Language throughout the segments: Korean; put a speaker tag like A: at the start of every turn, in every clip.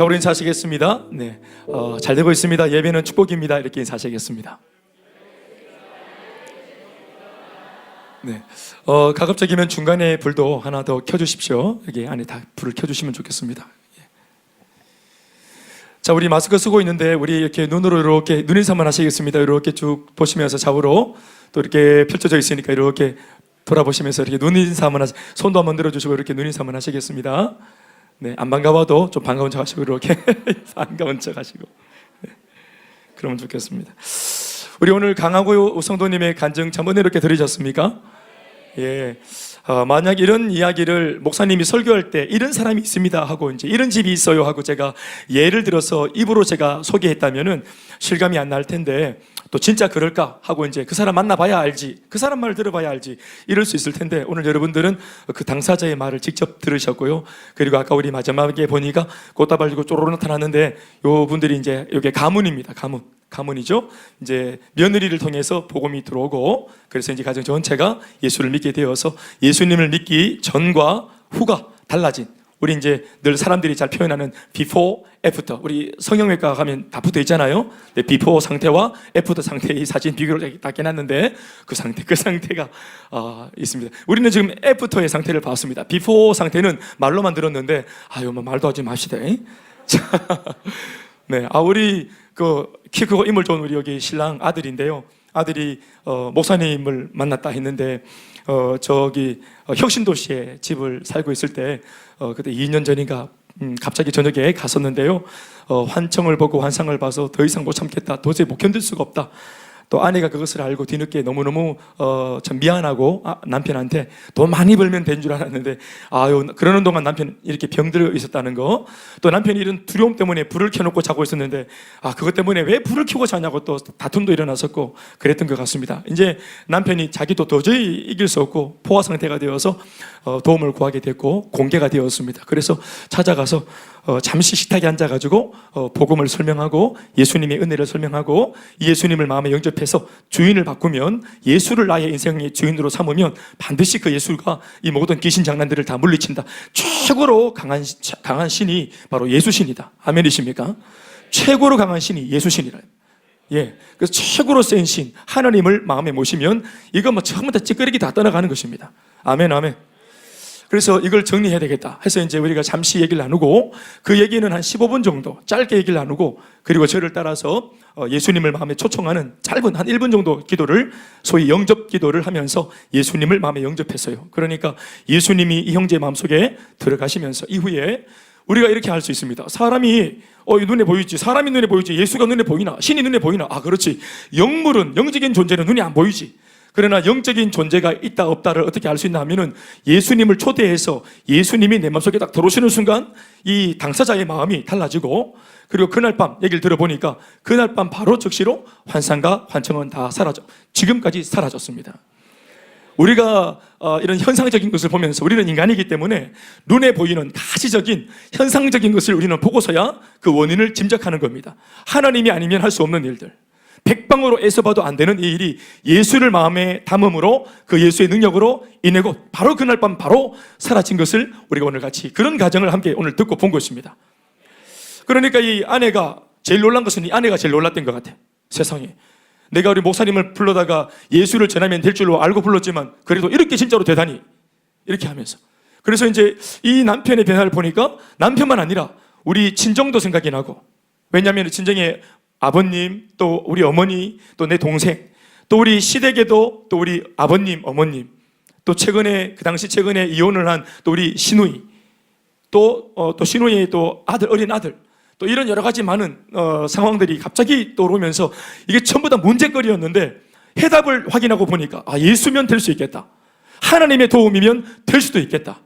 A: 자, 우리 인사하시겠습니다. 네, 잘 되고 있습니다. 예배는 축복입니다. 이렇게 인사하시겠습니다. 네, 가급적이면 중간에 불도 하나 더 켜주십시오. 여기 안에 다 불을 켜주시면 좋겠습니다. 예. 자, 우리 마스크 쓰고 있는데 우리 이렇게 눈으로 이렇게 눈인사만 하시겠습니다. 이렇게 쭉 보시면서 좌우로 또 이렇게 펼쳐져 있으니까 이렇게 돌아보시면서 이렇게 눈인사만 손도 한번 들어주시고 이렇게 눈인사만 하시겠습니다. 네, 안 반가워도 좀 반가운 척 하시고 이렇게 반가운 척 하시고 네, 그러면 좋겠습니다. 우리 오늘 강하고 성도님의 간증 참 은혜롭게 들으셨습니까? 예. 만약 이런 이야기를 목사님이 설교할 때 이런 사람이 있습니다 하고 이제 이런 집이 있어요 하고 제가 예를 들어서 입으로 제가 소개했다면은 실감이 안 날 텐데 또 진짜 그럴까 하고 이제 그 사람 만나봐야 알지, 그 사람 말 들어봐야 알지 이럴 수 있을 텐데 오늘 여러분들은 그 당사자의 말을 직접 들으셨고요. 그리고 아까 우리 마지막에 보니까 꽃다발 들고 쪼로로 나타났는데 요 분들이 이제 이게 가문입니다. 가문이죠. 이제 며느리를 통해서 복음이 들어오고 그래서 이제 가정 전체가 예수를 믿게 되어서 예수님을 믿기 전과 후가 달라진 우리 이제 늘 사람들이 잘 표현하는 before, after. 우리 성형외과 가면 다 붙어 있잖아요. 네, before 상태와 after 상태의 사진 비교를 딱 해놨는데 그 상태가 있습니다. 우리는 지금 after의 상태를 봤습니다. before 상태는 말로만 들었는데 말도 하지 맙시다. 네, 우리 키 크고 인물 좋은 우리 여기 신랑 아들인데요. 아들이 목사님을 만났다 했는데 저기 혁신도시에 집을 살고 있을 때 그때 2년 전인가 갑자기 저녁에 갔었는데요. 환청을 보고 환상을 봐서 더 이상 못 참겠다, 도저히 못 견딜 수가 없다. 또 아내가 그것을 알고 뒤늦게 너무너무 참 미안하고 남편한테 돈 많이 벌면 된 줄 알았는데 그러는 동안 남편이 이렇게 병들어 있었다는 거, 또 남편이 이런 두려움 때문에 불을 켜놓고 자고 있었는데 그것 때문에 왜 불을 켜고 자냐고 또 다툼도 일어났었고 그랬던 것 같습니다. 이제 남편이 자기도 도저히 이길 수 없고 포화 상태가 되어서 도움을 구하게 됐고 공개가 되었습니다. 그래서 찾아가서 잠시 식탁에 앉아가지고 복음을 설명하고 예수님의 은혜를 설명하고 예수님을 마음에 영접해서 주인을 바꾸면, 예수를 나의 인생의 주인으로 삼으면 반드시 그 예수가 이 모든 귀신 장난들을 다 물리친다. 최고로 강한 신이 바로 예수신이다. 아멘이십니까? 최고로 강한 신이 예수신이라. 예, 그래서 최고로 센 신 하나님을 마음에 모시면 이거 전부 다 찌끄레기 다 떠나가는 것입니다. 아멘, 아멘. 그래서 이걸 정리해야 되겠다 해서 이제 우리가 잠시 얘기를 나누고, 그 얘기는 한 15분 정도 짧게 얘기를 나누고, 그리고 저를 따라서 예수님을 마음에 초청하는 짧은 한 1분 정도 기도를, 소위 영접 기도를 하면서 예수님을 마음에 영접했어요. 그러니까 예수님이 이 형제의 마음속에 들어가시면서 이후에 우리가 이렇게 할 수 있습니다. 사람이 눈에 보이지, 사람이 눈에 보이지, 예수가 눈에 보이나, 신이 눈에 보이나? 그렇지. 영물은, 영적인 존재는 눈에 안 보이지. 그러나 영적인 존재가 있다 없다를 어떻게 알 수 있나 하면은 예수님을 초대해서 예수님이 내 마음속에 딱 들어오시는 순간 이 당사자의 마음이 달라지고, 그리고 그날 밤 얘기를 들어보니까 그날 밤 바로 즉시로 환상과 환청은 다 지금까지 사라졌습니다. 우리가 이런 현상적인 것을 보면서, 우리는 인간이기 때문에 눈에 보이는 가시적인 현상적인 것을 우리는 보고서야 그 원인을 짐작하는 겁니다. 하나님이 아니면 할 수 없는 일들, 백방으로 애써봐도 안 되는 이 일이 예수를 마음에 담음으로 그 예수의 능력으로 인해고 바로 그날 밤 바로 사라진 것을 우리가 오늘 같이 그런 가정을 함께 오늘 듣고 본 것입니다. 그러니까 이 아내가 제일 놀란 것은, 이 아내가 제일 놀랐던 것 같아요. 세상에 내가 우리 목사님을 불러다가 예수를 전하면 될 줄로 알고 불렀지만 그래도 이렇게 진짜로 되다니, 이렇게 하면서. 그래서 이제 이 남편의 변화를 보니까 남편만 아니라 우리 친정도 생각이 나고, 왜냐하면 친정에 아버님, 또 우리 어머니, 또 내 동생, 또 우리 시댁에도 또 우리 아버님, 어머님, 또 최근에 이혼을 한 또 우리 시누이, 또 시누이의 또 어린 아들, 또 이런 여러 가지 많은 상황들이 갑자기 떠오르면서 이게 전부 다 문제거리였는데 해답을 확인하고 보니까 예수면 될 수 있겠다. 하나님의 도움이면 될 수도 있겠다.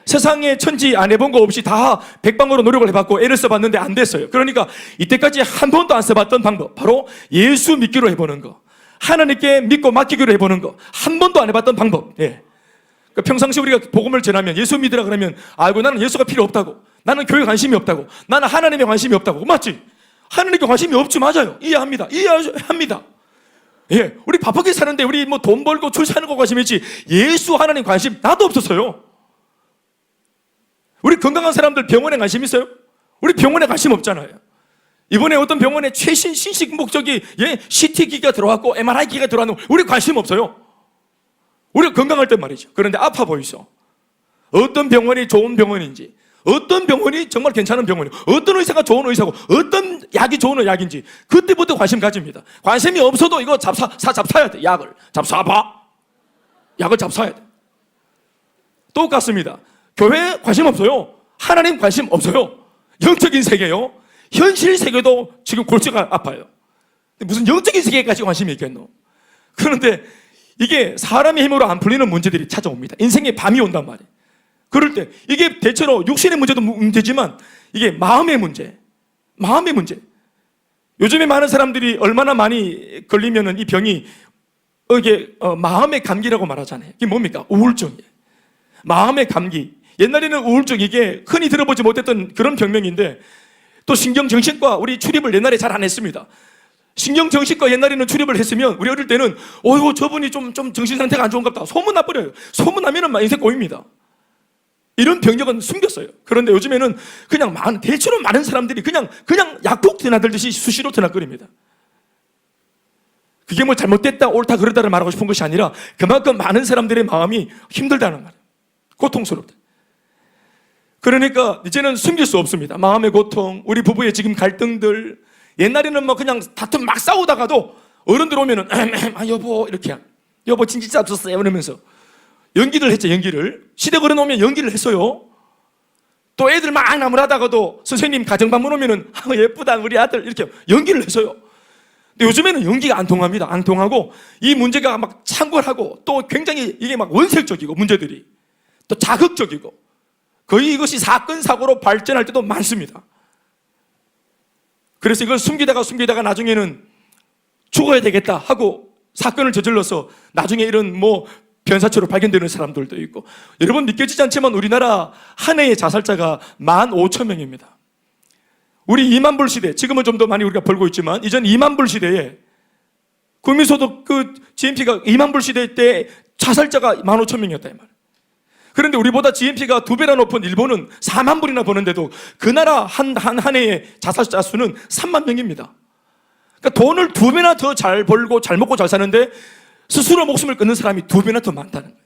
A: 세상에 천지 안 해본 거 없이 다 백방으로 노력을 해봤고 애를 써봤는데 안 됐어요. 그러니까 이때까지 한 번도 안 써봤던 방법, 바로 예수 믿기로 해보는 거, 하나님께 믿고 맡기기로 해보는 거, 한 번도 안 해봤던 방법. 예. 그러니까 평상시 우리가 복음을 전하면 예수 믿으라 그러면 나는 예수가 필요 없다고, 나는 교회 관심이 없다고, 나는 하나님에 관심이 없다고. 맞지? 하나님께 관심이 없지. 맞아요. 이해합니다. 예, 우리 바쁘게 사는데 우리 돈 벌고 출세하는 거 관심 있지, 예수 하나님 관심 나도 없었어요. 우리 건강한 사람들 병원에 관심 있어요? 우리 병원에 관심 없잖아요. 이번에 어떤 병원에 최신 신식 목적이 CT기가 들어왔고 MRI기가 들어왔는데 우리 관심 없어요. 우리가 건강할 때 말이죠. 그런데 아파 보이죠. 어떤 병원이 좋은 병원인지, 어떤 병원이 정말 괜찮은 병원이고, 어떤 의사가 좋은 의사고, 어떤 약이 좋은 약인지 그때부터 관심 가집니다. 관심이 없어도 이거 잡사야 돼. 약을 잡사봐. 약을 잡사야 돼. 똑같습니다. 교회 관심 없어요. 하나님 관심 없어요. 영적인 세계요. 현실 세계도 지금 골치가 아파요. 무슨 영적인 세계까지 관심이 있겠노? 그런데 이게 사람의 힘으로 안 풀리는 문제들이 찾아옵니다. 인생의 밤이 온단 말이에요. 그럴 때 이게 대체로 육신의 문제도 문제지만 이게 마음의 문제. 요즘에 많은 사람들이 얼마나 많이 걸리면은 이 병이 이게 마음의 감기라고 말하잖아요. 이게 뭡니까? 우울증이에요. 마음의 감기. 옛날에는 우울증 이게 흔히 들어보지 못했던 그런 병명인데 또 신경정신과 우리 출입을 옛날에 잘 안 했습니다. 신경정신과 옛날에는 출입을 했으면 우리 어릴 때는 어이구 저분이 좀 정신 상태가 안 좋은가 보다 소문나버려요. 소문나면은 막 인생 꼬입니다. 이런 병력은 숨겼어요. 그런데 요즘에는 그냥 대체로 많은 사람들이 그냥 약국 드나들듯이 수시로 드나거립니다. 그게 뭐 잘못됐다 옳다 그러다를 말하고 싶은 것이 아니라 그만큼 많은 사람들의 마음이 힘들다는 말이에요. 고통스럽다. 그러니까 이제는 숨길 수 없습니다. 마음의 고통, 우리 부부의 지금 갈등들. 옛날에는 뭐 그냥 다툼 막 싸우다가도 어른들 오면은 여보 이렇게 여보 진짜 없었어요 이러면서 연기를 했죠. 연기를 시댁 어른 오면 연기를 했어요. 또 애들 막 나무라다가도 선생님 가정방문 오면은 예쁘다 우리 아들 이렇게 연기를 했어요. 근데 요즘에는 연기가 안 통합니다. 안 통하고 이 문제가 막 창궐하고 또 굉장히 이게 막 원색적이고 문제들이 또 자극적이고 거의 이것이 사건 사고로 발전할 때도 많습니다. 그래서 이걸 숨기다가 나중에는 죽어야 되겠다 하고 사건을 저질러서 나중에 이런 뭐 변사체로 발견되는 사람들도 있고, 여러분 믿겨지지 않지만 우리나라 한 해의 자살자가 15,000명입니다. 우리 2만 불 시대, 지금은 좀 더 많이 우리가 벌고 있지만 이전 2만 불 시대에 국민소득 GNP가 2만 불 시대 때 자살자가 15,000명이었다 이 말이에요. 그런데 우리보다 GNP가 2배나 높은 일본은 4만 불이나 버는데도 그 나라 한 해의 자살자 수는 3만 명입니다. 그러니까 돈을 2배나 더 잘 벌고 잘 먹고 잘 사는데 스스로 목숨을 끊는 사람이 2배나 더 많다는 거예요.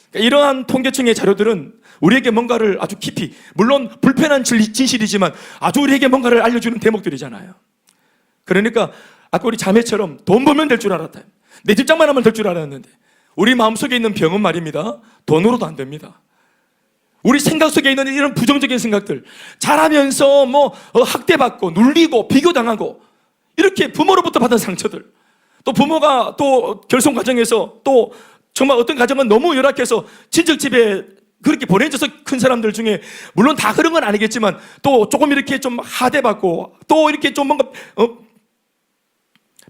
A: 그러니까 이러한 통계청의 자료들은 우리에게 뭔가를 아주 깊이, 물론 불편한 진실이지만 아주 우리에게 뭔가를 알려주는 대목들이잖아요. 그러니까 아까 우리 자매처럼 돈 벌면 될 줄 알았다. 내 집장만 하면 될 줄 알았는데 우리 마음속에 있는 병은 말입니다. 돈으로도 안 됩니다. 우리 생각 속에 있는 이런 부정적인 생각들, 자라면서 뭐 학대받고 눌리고 비교당하고 이렇게 부모로부터 받은 상처들, 또 부모가 또 결손 과정에서 또 정말 어떤 가정은 너무 열악해서 친척집에 그렇게 보내져서 큰 사람들 중에 물론 다 그런 건 아니겠지만 또 조금 이렇게 좀 하대받고 또 이렇게 좀 뭔가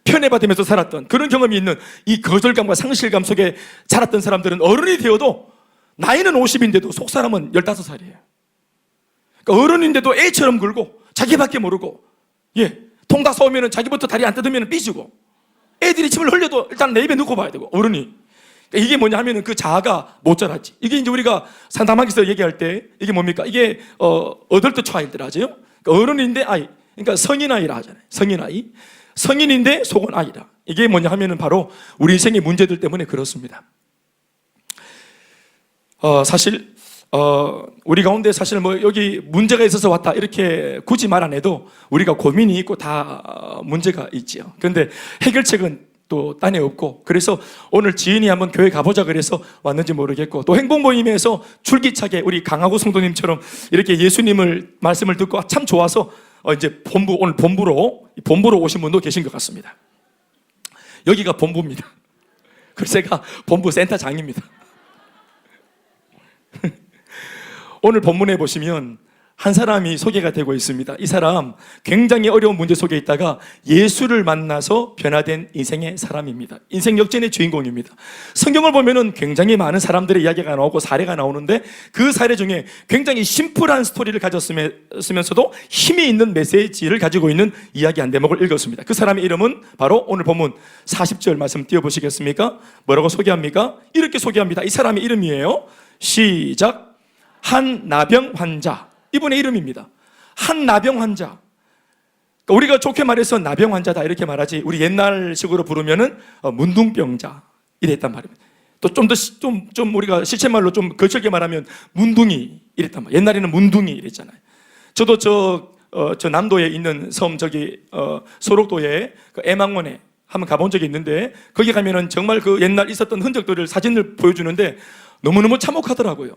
A: 편애받으면서 살았던 그런 경험이 있는 이 거절감과 상실감 속에 자랐던 사람들은 어른이 되어도 나이는 50인데도 속사람은 15살이에요. 그러니까 어른인데도 애처럼 굴고 자기밖에 모르고 통 다 쏘면 자기부터 다리 안 뜯으면 삐지고 애들이 침을 흘려도 일단 내 입에 넣고 봐야 되고 어른이. 그러니까 이게 뭐냐 하면은 그 자아가 못 자랐지. 이게 이제 우리가 상담하기서 얘기할 때 이게 뭡니까? 이게 어덜트 차일드 하죠. 그러니까 어른인데 아이, 그러니까 성인아이라 하잖아요. 성인아이. 성인인데 속은 아이라. 이게 뭐냐 하면은 바로 우리 인생의 문제들 때문에 그렇습니다. 사실 우리 가운데 사실 뭐 여기 문제가 있어서 왔다 이렇게 굳이 말 안 해도 우리가 고민이 있고 다 문제가 있지요. 그런데 해결책은 또 딴에 없고, 그래서 오늘 지인이 한번 교회 가보자 그래서 왔는지 모르겠고, 또 행복모임에서 줄기차게 우리 강하고 성도님처럼 이렇게 예수님을 말씀을 듣고 참 좋아서 이제 오늘 본부로 오신 분도 계신 것 같습니다. 여기가 본부입니다. 그래서 제가 본부 센터장입니다. 오늘 본문에 보시면 한 사람이 소개가 되고 있습니다. 이 사람 굉장히 어려운 문제 속에 있다가 예수를 만나서 변화된 인생의 사람입니다. 인생 역전의 주인공입니다. 성경을 보면은 굉장히 많은 사람들의 이야기가 나오고 사례가 나오는데 그 사례 중에 굉장히 심플한 스토리를 가졌으면서도 힘이 있는 메시지를 가지고 있는 이야기 한 대목을 읽었습니다. 그 사람의 이름은 바로 오늘 본문 40절 말씀 띄워보시겠습니까? 뭐라고 소개합니까? 이렇게 소개합니다. 이 사람의 이름이에요. 시작. 한 나병 환자, 이분의 이름입니다. 한 나병 환자, 그러니까 우리가 좋게 말해서 나병 환자다 이렇게 말하지, 우리 옛날식으로 부르면은 문둥병자 이랬단 말입니다. 또 좀 우리가 실체말로 좀 거칠게 말하면 문둥이 이랬단 말이에요. 옛날에는 문둥이 이랬잖아요. 저도 저 남도에 있는 섬 소록도에 그 애망원에 한번 가본 적이 있는데, 거기 가면은 정말 그 옛날 있었던 흔적들을 사진을 보여주는데 너무너무 참혹하더라고요.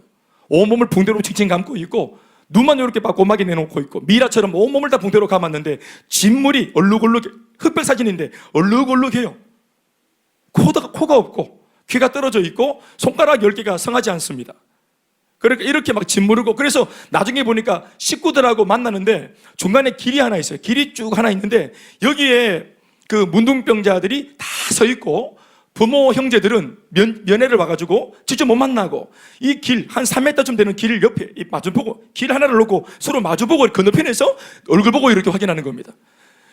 A: 온몸을 붕대로 칭칭 감고 있고, 눈만 이렇게 빠꼬마게 내놓고 있고, 미라처럼 온몸을 다 붕대로 감았는데 진물이 얼룩얼룩, 흑백 사진인데 얼룩얼룩해요. 코가 없고 귀가 떨어져 있고 손가락 10개가 성하지 않습니다. 그러니까 이렇게 막 짓무르고, 그래서 나중에 보니까 식구들하고 만나는데 중간에 길이 하나 있어요. 길이 쭉 하나 있는데 여기에 그 문둥병자들이 다 서 있고, 부모 형제들은 면회를 와가지고 직접 못 만나고, 이 길 한 3m쯤 되는 길을 옆에 마주보고, 길 하나를 놓고 서로 마주보고 건너편에서 얼굴 보고 이렇게 확인하는 겁니다.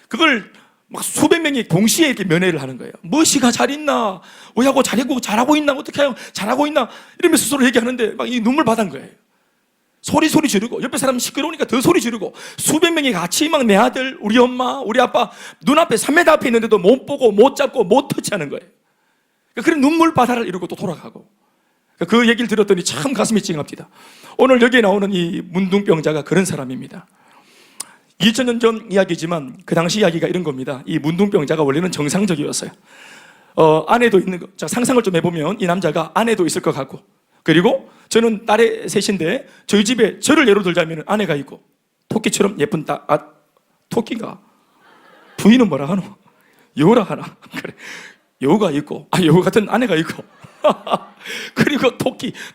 A: 그걸 막 수백 명이 동시에 이렇게 면회를 하는 거예요. 뭐시가 잘 있나? 뭐하고 잘하고 있나? 어떻게 하고 잘하고 있나? 이러면서 서로 얘기하는데 막 이 눈물 바단 거예요. 소리 지르고, 옆에 사람 시끄러우니까 더 소리 지르고, 수백 명이 같이 막 내 아들, 우리 엄마, 우리 아빠 눈앞에 3m 앞에 있는데도 못 보고 못 잡고 못 터치하는 거예요. 그런 눈물 바다를 이루고 또 돌아가고, 그 얘기를 들었더니 참 가슴이 찡합니다. 오늘 여기에 나오는 이 문둥병자가 그런 사람입니다. 2000년 전 이야기지만 그 당시 이야기가 이런 겁니다. 이 문둥병자가 원래는 정상적이었어요. 아내도 있는 거. 자, 상상을 좀 해보면 이 남자가 아내도 있을 것 같고, 그리고 저는 딸의 셋인데 저희 집에 저를 예로 들자면 아내가 있고, 토끼처럼 예쁜 토끼가 부인은 뭐라 하노? 여우라 하나? 그래, 여우가 있고, 여우 같은 아내가 있고 그리고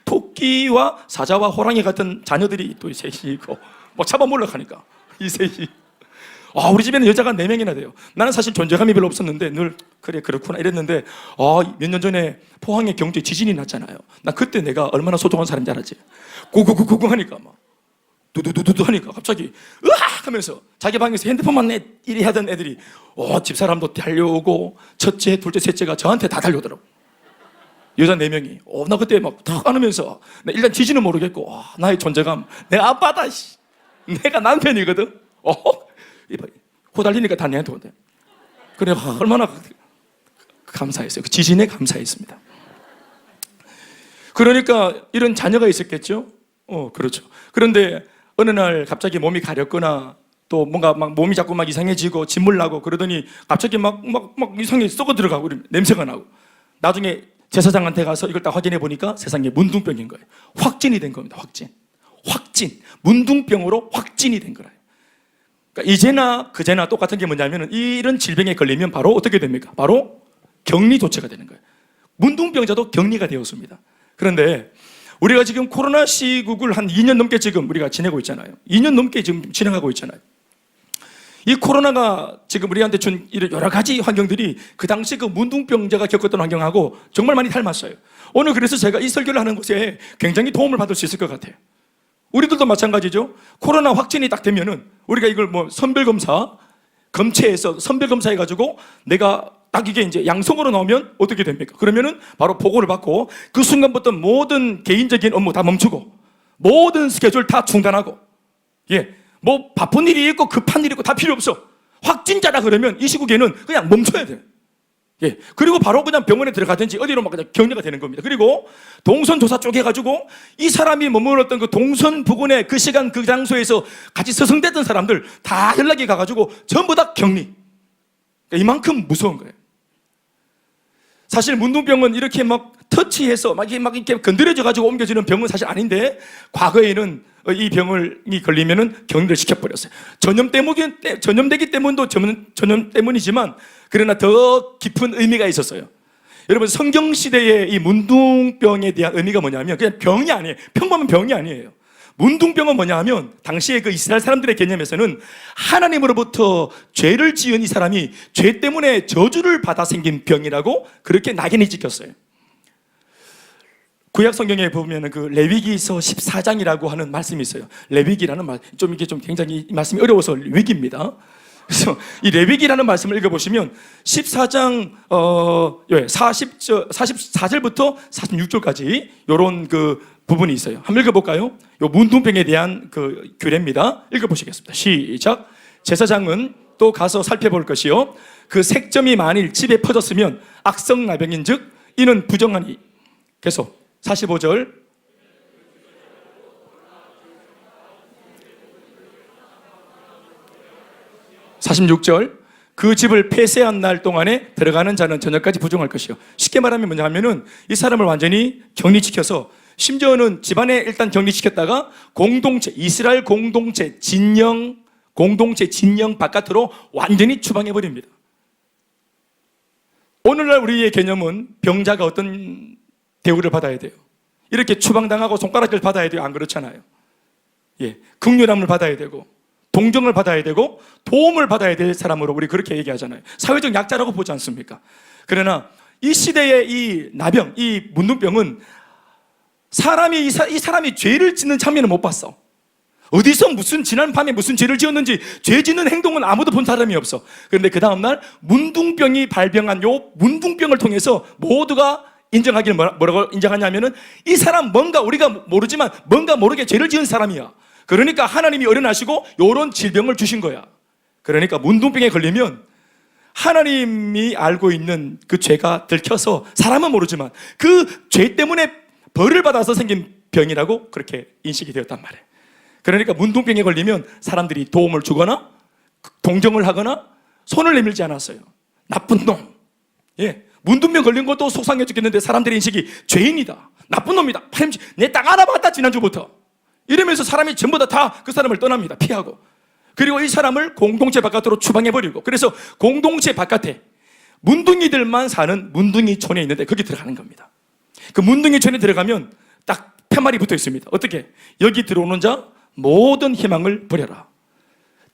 A: 토끼와 사자와 호랑이 같은 자녀들이 또 셋이 있고, 막 잡아먹으려고 이 셋이. 우리 집에는 여자가 4명이나 돼요. 나는 사실 존재감이 별로 없었는데 늘 그래 그렇구나 이랬는데, 몇 년 전에 포항에 경주에 지진이 났잖아요. 나 그때 내가 얼마나 소중한 사람인지 알았지. 구구구구구 하니까 막 두두두두 하니까 갑자기 으악 하면서 자기 방에서 핸드폰만 이리 하던 애들이 집사람도 달려오고, 첫째, 둘째, 셋째가 저한테 다 달려오더라고. 여자 4명이. 나 그때 막 탁 안으면서, 일단 지진은 모르겠고, 나의 존재감, 내 아빠다, 내가 남편이거든. 호달리니까 다 내한테 온대. 그래, 얼마나 감사했어요. 그 지진에 감사했습니다. 그러니까 이런 자녀가 있었겠죠. 그렇죠. 그런데 어느 날 갑자기 몸이 가렵거나, 또 뭔가 막 몸이 자꾸 막 이상해지고 진물 나고 그러더니 갑자기 막 이상하게 썩어 들어가고 냄새가 나고, 나중에 제사장한테 가서 이걸 딱 확인해 보니까 세상에 문둥병인 거예요. 확진이 된 겁니다. 확진. 문둥병으로 확진이 된 거예요. 그러니까 이제나 그제나 똑같은 게 뭐냐면, 이런 질병에 걸리면 바로 어떻게 됩니까? 바로 격리 조치가 되는 거예요. 문둥병자도 격리가 되었습니다. 그런데 우리가 지금 코로나 시국을 한 2년 넘게 지금 우리가 지내고 있잖아요. 2년 넘게 지금 진행하고 있잖아요. 이 코로나가 지금 우리한테 준 이런 여러 가지 환경들이 그 당시 그 문둥병자가 겪었던 환경하고 정말 많이 닮았어요. 오늘 그래서 제가 이 설교를 하는 것에 굉장히 도움을 받을 수 있을 것 같아요. 우리들도 마찬가지죠. 코로나 확진이 딱 되면은 우리가 이걸 선별검사, 검체에서 선별검사해가지고 내가 딱 이게 이제 양성으로 나오면 어떻게 됩니까? 그러면은 바로 보고를 받고, 그 순간부터 모든 개인적인 업무 다 멈추고, 모든 스케줄 다 중단하고, 뭐 바쁜 일이 있고 급한 일이 있고 다 필요 없어. 확진자다 그러면 이 시국에는 그냥 멈춰야 돼요. 그리고 바로 그냥 병원에 들어가든지 어디로 막 그냥 격리가 되는 겁니다. 그리고 동선 조사 쪽 해가지고 이 사람이 머물렀던 그 동선 부근에 그 시간 그 장소에서 같이 서성댔던 사람들 다 연락이 가가지고 전부 다 격리. 이만큼 무서운 거예요. 사실 문둥병은 이렇게 막 터치해서 막 이렇게 건드려져가지고 옮겨지는 병은 사실 아닌데, 과거에는 이 병이 걸리면은 격리를 시켜버렸어요. 전염되기 때문도 전염 때문이지만, 그러나 더 깊은 의미가 있었어요. 여러분, 성경시대의 이 문둥병에 대한 의미가 뭐냐면 그냥 병이 아니에요. 평범한 병이 아니에요. 문둥병은 뭐냐 하면, 당시에 그 이스라엘 사람들의 개념에서는 하나님으로부터 죄를 지은 이 사람이 죄 때문에 저주를 받아 생긴 병이라고 그렇게 낙인이 찍혔어요. 구약 성경에 보면 그 레위기서 14장이라고 하는 말씀이 있어요. 레위기라는 말, 이게 좀 굉장히 이 말씀이 어려워서 위기입니다. 그래서 이 레위기라는 말씀을 읽어보시면 14장 44절부터 46절까지 이런 그 부분이 있어요. 한번 읽어볼까요? 요 문둥병에 대한 그 규례입니다. 읽어보시겠습니다. 시작. 제사장은 또 가서 살펴볼 것이요 그 색점이 만일 집에 퍼졌으면 악성나병인즉 이는 부정하니. 계속 45절. (46절) 그 집을 폐쇄한 날 동안에 들어가는 자는 저녁까지 부정할 것이요. 쉽게 말하면 뭐냐 하면은 이 사람을 완전히 격리시켜서, 심지어는 집안에 일단 격리시켰다가 공동체, 이스라엘 공동체 진영 바깥으로 완전히 추방해 버립니다. 오늘날 우리의 개념은 병자가 어떤 대우를 받아야 돼요? 이렇게 추방당하고 손가락질 받아야 돼요? 안 그렇잖아요. 긍휼함을 받아야 되고 동정을 받아야 되고 도움을 받아야 될 사람으로 우리 그렇게 얘기하잖아요. 사회적 약자라고 보지 않습니까? 그러나 이 시대의 이 나병, 이 문둥병은 이 사람이 죄를 짓는 장면을 못 봤어. 어디서 지난 밤에 무슨 죄를 지었는지, 죄 짓는 행동은 아무도 본 사람이 없어. 그런데 그 다음날 문둥병이 발병한 요 문둥병을 통해서 모두가 인정하기를 뭐라고 인정하냐면은 이 사람 뭔가 우리가 모르지만 뭔가 모르게 죄를 지은 사람이야. 그러니까 하나님이 어련하시고 요런 질병을 주신 거야. 그러니까 문둥병에 걸리면 하나님이 알고 있는 그 죄가 들켜서 사람은 모르지만 그 죄 때문에 벌을 받아서 생긴 병이라고 그렇게 인식이 되었단 말이에요. 그러니까 문둥병에 걸리면 사람들이 도움을 주거나 동정을 하거나 손을 내밀지 않았어요. 나쁜 놈. 문둥병 걸린 것도 속상해 죽겠는데 사람들의 인식이 죄인이다, 나쁜 놈이다, 내 딱 알아봤다 지난주부터 이러면서 사람이 전부 다 그 사람을 떠납니다. 피하고. 그리고 이 사람을 공동체 바깥으로 추방해버리고, 그래서 공동체 바깥에 문둥이들만 사는 문둥이촌에 있는데 거기 들어가는 겁니다. 그 문둥이촌에 들어가면 딱 팻말이 붙어 있습니다. 어떻게? 여기 들어오는 자 모든 희망을 버려라.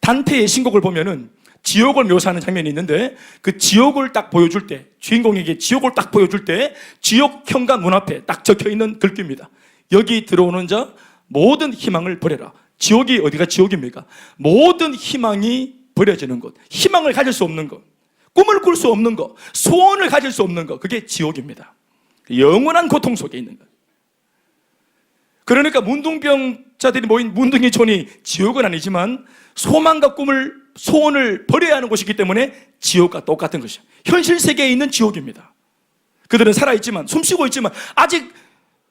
A: 단테의 신곡을 보면은 지옥을 묘사하는 장면이 있는데 그 지옥을 딱 보여줄 때, 주인공에게 지옥을 딱 보여줄 때 지옥 현관 문 앞에 딱 적혀있는 글귀입니다. 여기 들어오는 자 모든 희망을 버려라. 지옥이 어디가 지옥입니까? 모든 희망이 버려지는 곳, 희망을 가질 수 없는 것, 꿈을 꿀 수 없는 것, 소원을 가질 수 없는 것, 그게 지옥입니다. 영원한 고통 속에 있는 것. 그러니까 문둥병자들이 모인 문둥이촌이 지옥은 아니지만 소망과 꿈을, 소원을 버려야 하는 곳이기 때문에 지옥과 똑같은 것이에요. 현실 세계에 있는 지옥입니다. 그들은 살아있지만, 숨쉬고 있지만, 아직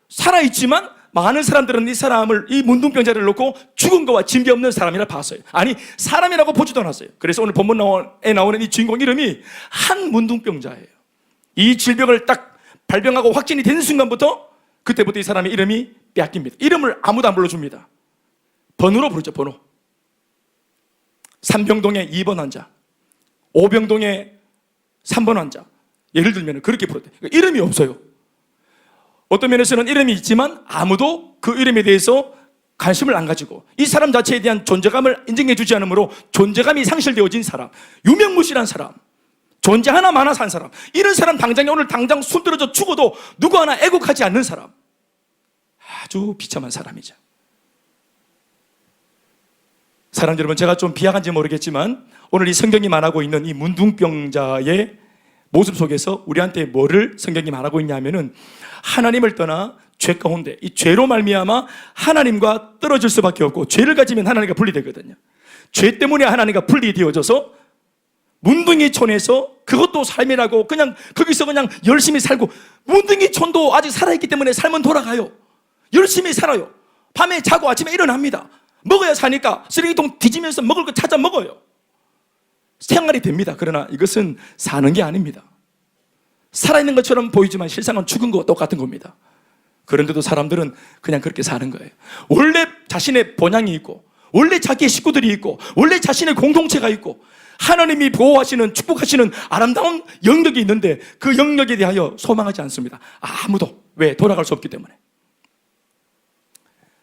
A: 살아있지만 많은 사람들은 이 사람을, 이 문둥병자를 놓고 죽은 거와 진비 없는 사람이라 봤어요. 아니, 사람이라고 보지도 않았어요. 그래서 오늘 본문에 나오는 이 주인공 이름이 한 문둥병자예요. 이 질병을 딱 발병하고 확진이 된 순간부터, 그때부터 이 사람의 이름이 빼앗깁니다. 이름을 아무도 안 불러줍니다. 번호로 부르죠, 번호. 3병동의 2번 환자, 5병동의 3번 환자, 예를 들면 그렇게 부르대요. 이름이 없어요. 어떤 면에서는 이름이 있지만 아무도 그 이름에 대해서 관심을 안 가지고 이 사람 자체에 대한 존재감을 인정해 주지 않으므로 존재감이 상실되어진 사람, 유명무실한 사람, 존재 하나 많아 산 사람, 이런 사람 당장에 오늘 당장 숨들어져 죽어도 누구 하나 애국하지 않는 사람, 아주 비참한 사람이죠. 사람 여러분, 제가 좀 비약한지 모르겠지만 오늘 이 성경이 말하고 있는 이 문둥병자의 모습 속에서 우리한테 뭐를 성경이 말하고 있냐면은 하나님을 떠나 죄 가운데, 이 죄로 말미암아 하나님과 떨어질 수밖에 없고, 죄를 가지면 하나님과 분리되거든요. 죄 때문에 하나님과 분리되어져서 문둥이촌에서, 그것도 삶이라고 그냥 거기서 그냥 열심히 살고, 문둥이촌도 아직 살아있기 때문에 삶은 돌아가요. 열심히 살아요. 밤에 자고 아침에 일어납니다. 먹어야 사니까 쓰레기통 뒤지면서 먹을 거 찾아 먹어요. 생활이 됩니다. 그러나 이것은 사는 게 아닙니다. 살아있는 것처럼 보이지만 실상은 죽은 것과 똑같은 겁니다. 그런데도 사람들은 그냥 그렇게 사는 거예요. 원래 자신의 본향이 있고, 원래 자기의 식구들이 있고, 원래 자신의 공동체가 있고, 하나님이 보호하시는, 축복하시는 아름다운 영역이 있는데 그 영역에 대하여 소망하지 않습니다. 아무도. 왜? 돌아갈 수 없기 때문에.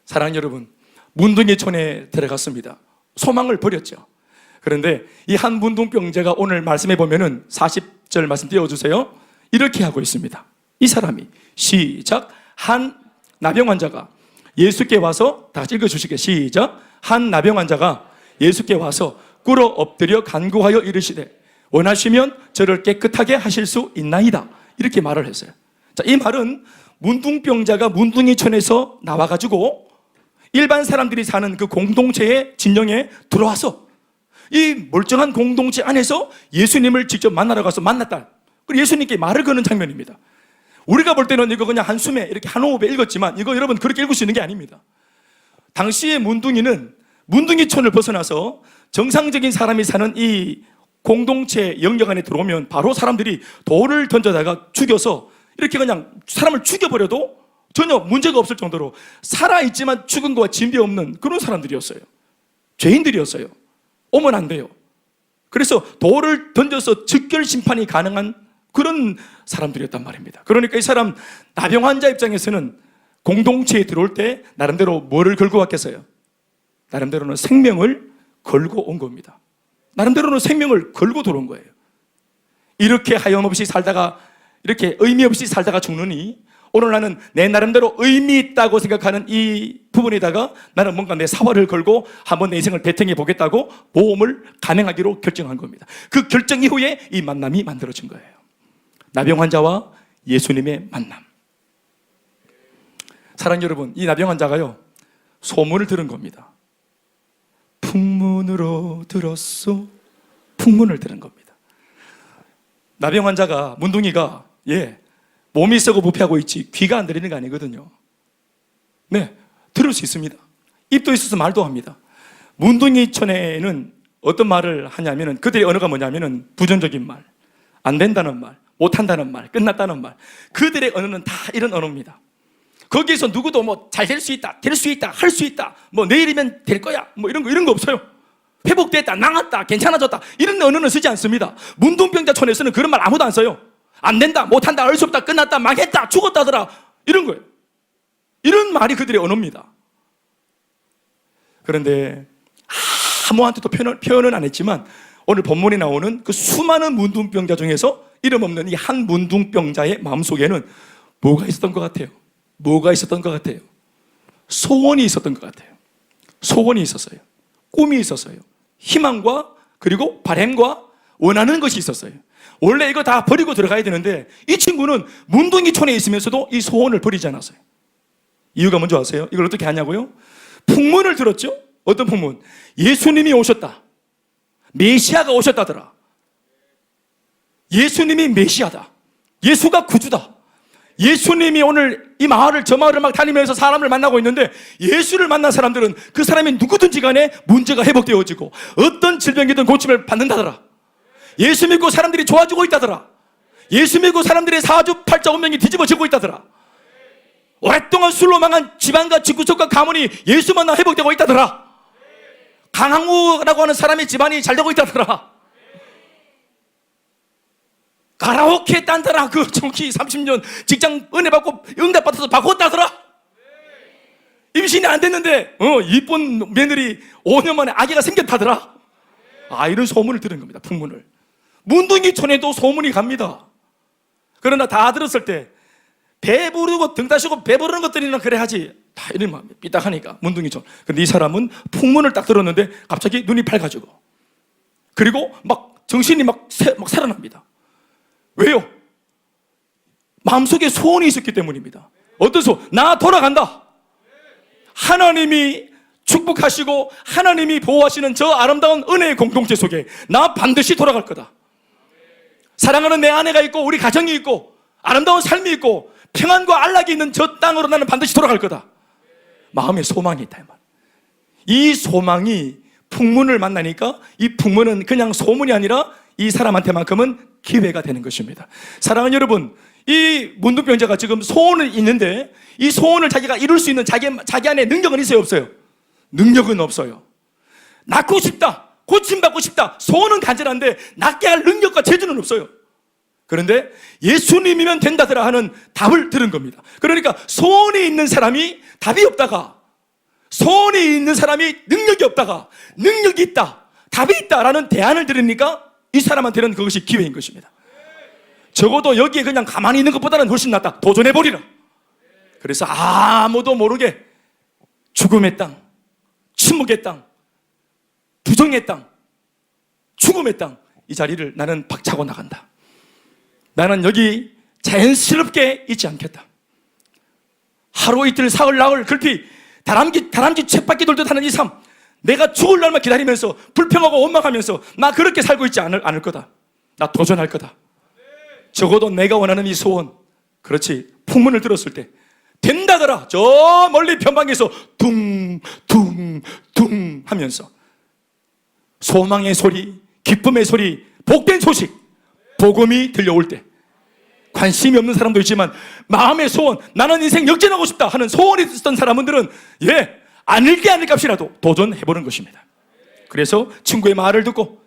A: 사랑하는 여러분, 문둥이촌에 들어갔습니다. 소망을 버렸죠. 그런데 이 한 문둥병자가 오늘 말씀해 보면은 40절 말씀 띄워주세요. 이렇게 하고 있습니다. 이 사람이, 시작. 한 나병 환자가 예수께 와서, 다 같이 읽어주시게. 시작. 한 나병 환자가 예수께 와서 꿇어 엎드려 간구하여 이르시되 원하시면 저를 깨끗하게 하실 수 있나이다. 이렇게 말을 했어요. 자, 이 말은 문둥병자가 문둥이촌에서 나와가지고 일반 사람들이 사는 그 공동체의 진영에 들어와서 이 멀쩡한 공동체 안에서 예수님을 직접 만나러 가서 만났다. 그리고 예수님께 말을 거는 장면입니다. 우리가 볼 때는 이거 그냥 한숨에 이렇게 한 호흡에 읽었지만 이거 여러분 그렇게 읽을 수 있는 게 아닙니다. 당시의 문둥이는 문둥이촌을 벗어나서 정상적인 사람이 사는 이 공동체 영역 안에 들어오면 바로 사람들이 돌을 던져다가 죽여서 이렇게 그냥 사람을 죽여버려도 전혀 문제가 없을 정도로 살아있지만 죽은 것과 진비 없는 그런 사람들이었어요. 죄인들이었어요. 오면 안 돼요. 그래서 돌을 던져서 즉결 심판이 가능한 그런 사람들이었단 말입니다. 그러니까 이 사람 나병 환자 입장에서는 공동체에 들어올 때 나름대로 뭐를 걸고 왔겠어요? 나름대로는 생명을 걸고 온 겁니다. 나름대로는 생명을 걸고 들어온 거예요. 이렇게 하염없이 살다가 이렇게 의미 없이 살다가 죽느니 오늘 나는 내 나름대로 의미 있다고 생각하는 이 부분에다가 나는 뭔가 내 사활을 걸고 한번 내 인생을 대통해 보겠다고 모험을 감행하기로 결정한 겁니다. 그 결정 이후에 이 만남이 만들어진 거예요. 나병 환자와 예수님의 만남. 사랑하는 여러분, 이 나병 환자가요 소문을 들은 겁니다. 풍문으로 들었소. 풍문을 들은 겁니다. 나병 환자가 문둥이가 몸이 썩어 부패하고 있지 귀가 안 들리는 거 아니거든요. 네, 들을 수 있습니다. 입도 있어서 말도 합니다. 문둥이촌에는 어떤 말을 하냐면은 그들의 언어가 뭐냐면은 부정적인 말, 안 된다는 말, 못한다는 말, 끝났다는 말. 그들의 언어는 다 이런 언어입니다. 거기에서 누구도 뭐 잘 될 수 있다, 될 수 있다, 할 수 있다, 뭐 내일이면 될 거야, 뭐 이런 거 없어요. 회복됐다, 나았다, 괜찮아졌다 이런 언어는 쓰지 않습니다. 문둥병자촌에서는 그런 말 아무도 안 써요. 안 된다, 못한다, 할 수 없다, 끝났다, 망했다, 죽었다더라 이런 거예요. 이런 말이 그들의 언어입니다. 그런데 아무한테도 표현은 안 했지만 오늘 본문에 나오는 그 수많은 문둥병자 중에서 이름 없는 이 한 문둥병자의 마음속에는 뭐가 있었던 것 같아요? 뭐가 있었던 것 같아요? 소원이 있었던 것 같아요. 소원이 있었어요. 꿈이 있었어요. 희망과 그리고 바람과 원하는 것이 있었어요. 원래 이거 다 버리고 들어가야 되는데 이 친구는 문둥이촌에 있으면서도 이 소원을 버리지 않았어요. 이유가 뭔지 아세요? 이걸 어떻게 하냐고요? 풍문을 들었죠? 어떤 풍문? 예수님이 오셨다. 메시아가 오셨다더라. 예수님이 메시아다. 예수가 구주다. 예수님이 오늘 이 마을을 저 마을을 막 다니면서 사람을 만나고 있는데 예수를 만난 사람들은 그 사람이 누구든지 간에 문제가 회복되어지고 어떤 질병이든 고침을 받는다더라. 예수 믿고 사람들이 좋아지고 있다더라. 예수 믿고 사람들의 사주 팔자 운명이 뒤집어지고 있다더라. 오랫동안 술로 망한 집안과 집구석과 가문이 예수 만나 회복되고 있다더라. 강항우라고 하는 사람의 집안이 잘 되고 있다더라. 가라오케 딴더라. 그 정기 30년 직장 은혜 받고 응답 받아서 바꿨다더라. 임신이 안 됐는데 이쁜 며느리 5년 만에 아기가 생겼다더라. 이런 소문을 들은 겁니다. 풍문을. 문둥이촌에도 소문이 갑니다. 그러나 다 들었을 때 배부르고 등 따시고 배부르는 것들이나 그래 하지 다 이런 마음이 삐딱하니까 문둥이촌. 근데 이 사람은 풍문을 딱 들었는데 갑자기 눈이 밝아지고 그리고 막 정신이 막 살아납니다. 왜요? 마음속에 소원이 있었기 때문입니다. 어떤 소원? 나 돌아간다. 하나님이 축복하시고 하나님이 보호하시는 저 아름다운 은혜의 공동체 속에 나 반드시 돌아갈 거다. 사랑하는 내 아내가 있고 우리 가정이 있고 아름다운 삶이 있고 평안과 안락이 있는 저 땅으로 나는 반드시 돌아갈 거다. 마음에 소망이 있다. 이 소망이 풍문을 만나니까 이 풍문은 그냥 소문이 아니라 이 사람한테만큼은 기회가 되는 것입니다. 사랑하는 여러분, 이 문둥병자가 지금 소원이 있는데 이 소원을 자기가 이룰 수 있는 자기 안에 능력은 있어요, 없어요? 능력은 없어요. 낫고 싶다, 고침받고 싶다, 소원은 간절한데 낫게 할 능력과 재주는 없어요. 그런데 예수님이면 된다더라 하는 답을 들은 겁니다. 그러니까 소원이 있는 사람이 답이 없다가 소원이 있는 사람이 능력이 없다가 능력이 있다, 답이 있다라는 대안을 들으니까 이 사람한테는 그것이 기회인 것입니다. 적어도 여기에 그냥 가만히 있는 것보다는 훨씬 낫다. 도전해버리라. 그래서 아무도 모르게 죽음의 땅, 침묵의 땅, 부정의 땅, 죽음의 땅, 이 자리를 나는 박차고 나간다. 나는 여기 자연스럽게 잊지 않겠다. 하루 이틀 사흘 나흘 글피 다람쥐 쳇바퀴 돌듯 하는 이 삶, 내가 죽을 날만 기다리면서 불평하고 원망하면서 나 그렇게 살고 있지 않을 거다. 나 도전할 거다. 적어도 내가 원하는 이 소원, 그렇지, 풍문을 들었을 때 된다더라 저 멀리 변방에서 둥둥둥 하면서 소망의 소리, 기쁨의 소리, 복된 소식, 복음이 들려올 때 관심이 없는 사람도 있지만 마음의 소원, 나는 인생 역전하고 싶다 하는 소원이 있었던 사람들은 아닐게 아닐 값이라도 도전해보는 것입니다. 그래서 친구의 말을 듣고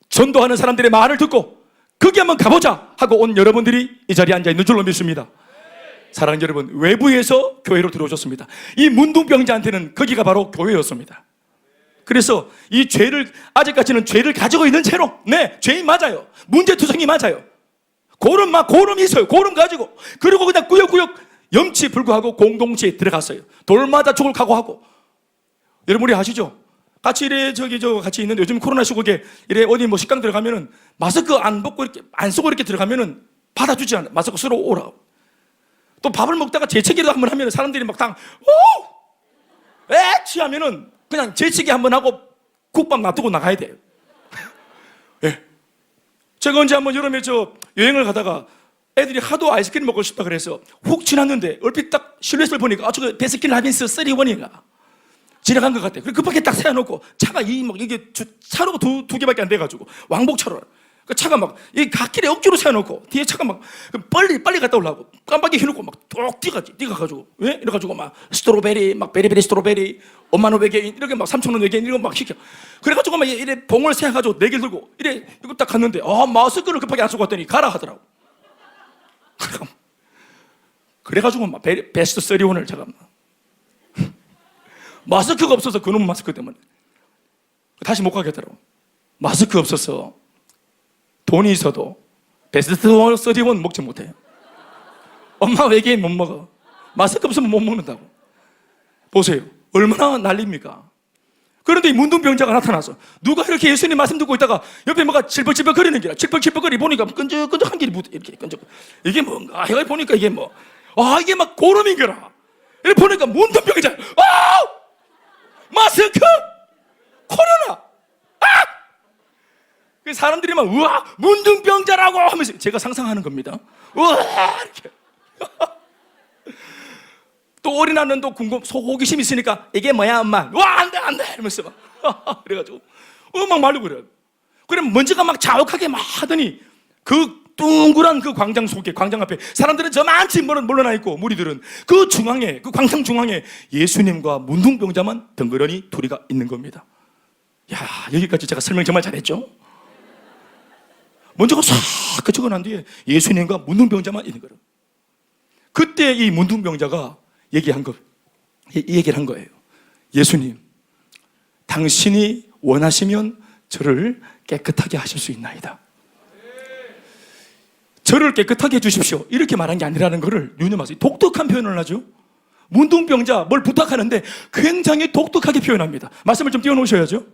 A: 전도하는 사람들의 말을 듣고 거기 한번 가보자 하고 온 여러분들이 이 자리에 앉아있는 줄로 믿습니다. 사랑하는 여러분, 외부에서 교회로 들어오셨습니다. 이 문둥병자한테는 거기가 바로 교회였습니다. 그래서 이 죄를, 아직까지는 죄를 가지고 있는 채로, 죄인 맞아요, 문제투성이 맞아요, 고름이 있어요, 고름 가지고, 그리고 그냥 꾸역꾸역 염치 불구하고 공동체에 들어갔어요. 돌마다 죽을 각오하고. 여러분 우리 아시죠? 같이 같이 있는데 요즘 코로나 시국에 어디 식당 들어가면은 마스크 안 벗고 안 쓰고 이렇게 들어가면은 받아주지 않아요. 마스크 쓰러 오라고. 또 밥을 먹다가 재채기를 한번 하면 사람들이 취하면은 그냥 재채기 한번 하고 국밥 놔두고 나가야 돼요. 제가 언제 한번 여름에 여행을 가다가 애들이 하도 아이스크림 먹고 싶다 그래서 훅 지났는데 얼핏 딱 실루엣을 보니까 저거 베스킨 라빈스 31이가 지나간 것 같아. 그리고 급하게 딱 세워놓고 차가 이게 차로가 두 개밖에 안 돼가지고 왕복차로 그 차가 이 갓길에 억지로 세워놓고 뒤에 차가 빨리 갔다 오려고 깜빡이 켜놓고 뚝 뛰어가가지고 이래가지고 스트로베리 베리베리 스트로베리 엄마는 외계인 이렇게 삼촌은 외계인 이런 거 시켜. 그래가지고 이래 봉을 세워가지고 네 개 들고 이거 딱 갔는데 마스크를 급하게 안 쓰고 왔더니 가라 하더라고. 그래가지고 베스트 31을 제가 마스크가 없어서 그놈 마스크 때문에 다시 못 가겠더라고. 마스크 없어서 돈이 있어도 베스트 31 먹지 못해요. 엄마 외계인 못 먹어. 마스크 없으면 못 먹는다고. 보세요, 얼마나 난립니까? 그런데 이 문둥병자가 나타나서 누가 이렇게 예수님 말씀 듣고 있다가 옆에 뭐가 칠벌칠벌 거리는 게라. 칠벌칠벌 보니까 끈적끈적한 길이 이렇게 이게 뭔가 해가 보니까 이게 이게 고름인 거라. 이렇게 보니까 문둥병자, 마스크, 코로나, 그 사람들이 우와 문둥병자라고 하면서 제가 상상하는 겁니다. 우와 이렇게. 또 어린아이는 또 호기심이 있으니까 이게 뭐야 엄마? 와 안돼 이러면서 그래가지고 말리고 그래요. 그럼 먼지가 자욱하게 하더니 그 둥그란 그 광장 속에, 광장 앞에 사람들은 저만치 물러나 있고 무리들은 그 중앙에, 그 광장 중앙에 예수님과 문둥병자만 덩그러니 둘이가 있는 겁니다. 여기까지 제가 설명 정말 잘했죠? 먼저가 싹 그치고 난 뒤에 예수님과 문둥병자만 있는 거예요. 그때 이 문둥병자가 이 얘기를 한 거예요. 예수님, 당신이 원하시면 저를 깨끗하게 하실 수 있나이다. 저를 깨끗하게 해주십시오. 이렇게 말한 게 아니라는 것을 유념하세요. 독특한 표현을 하죠. 문둥병자 뭘 부탁하는데 굉장히 독특하게 표현합니다. 말씀을 좀 띄워놓으셔야죠.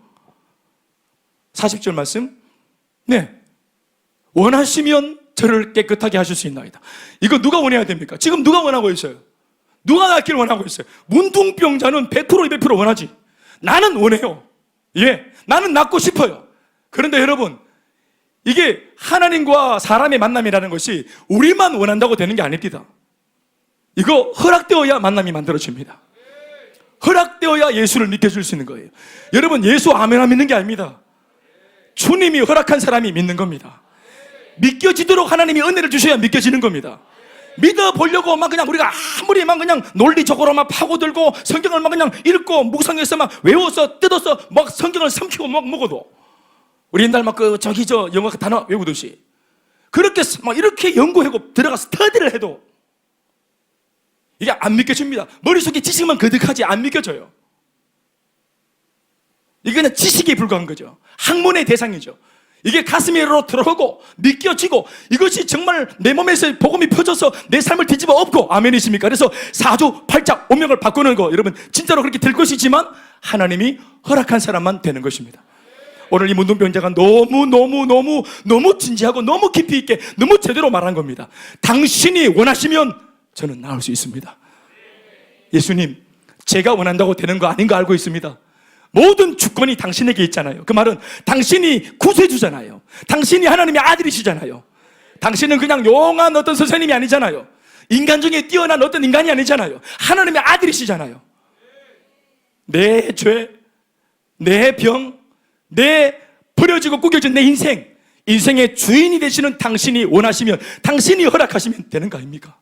A: 40절 말씀. 원하시면 저를 깨끗하게 하실 수 있나이다. 이거 누가 원해야 됩니까? 지금 누가 원하고 있어요? 누가 낫길 원하고 있어요? 문둥병자는 100% 200% 원하지. 나는 원해요. 나는 낫고 싶어요. 그런데 여러분, 이게 하나님과 사람의 만남이라는 것이 우리만 원한다고 되는 게 아닙니다. 이거 허락되어야 만남이 만들어집니다. 허락되어야 예수를 믿게 줄 수 있는 거예요. 여러분, 예수 아멘을 믿는 게 아닙니다. 주님이 허락한 사람이 믿는 겁니다. 믿겨지도록 하나님이 은혜를 주셔야 믿겨지는 겁니다. 믿어보려고 그냥 우리가 아무리 그냥 논리적으로 파고들고 성경을 그냥 읽고 묵상해서 외워서 뜯어서 성경을 삼키고 먹어도 우리 옛날 영어 단어 외우듯이 그렇게 이렇게 연구하고 들어가서 스터디를 해도 이게 안 믿겨집니다. 머릿속에 지식만 거득하지 안 믿겨져요. 이게 그냥 지식에 불과한 거죠. 학문의 대상이죠. 이게 가슴으로 들어오고 믿겨지고 이것이 정말 내 몸에서 복음이 펴져서 내 삶을 뒤집어 엎고, 아멘이십니까? 그래서 사주팔자 운명을 바꾸는 거, 여러분 진짜로 그렇게 될 것이지만 하나님이 허락한 사람만 되는 것입니다. 오늘 이 문둥병자가 너무 진지하고 너무 깊이 있게 너무 제대로 말한 겁니다. 당신이 원하시면 저는 나을 수 있습니다. 예수님, 제가 원한다고 되는 거 아닌 거 알고 있습니다. 모든 주권이 당신에게 있잖아요. 그 말은 당신이 구세주잖아요. 당신이 하나님의 아들이시잖아요. 당신은 그냥 용한 어떤 선생님이 아니잖아요. 인간 중에 뛰어난 어떤 인간이 아니잖아요. 하나님의 아들이시잖아요. 내 죄, 내 병, 내 버려지고 구겨진 내 인생의 주인이 되시는 당신이 원하시면, 당신이 허락하시면 되는 거 아닙니까?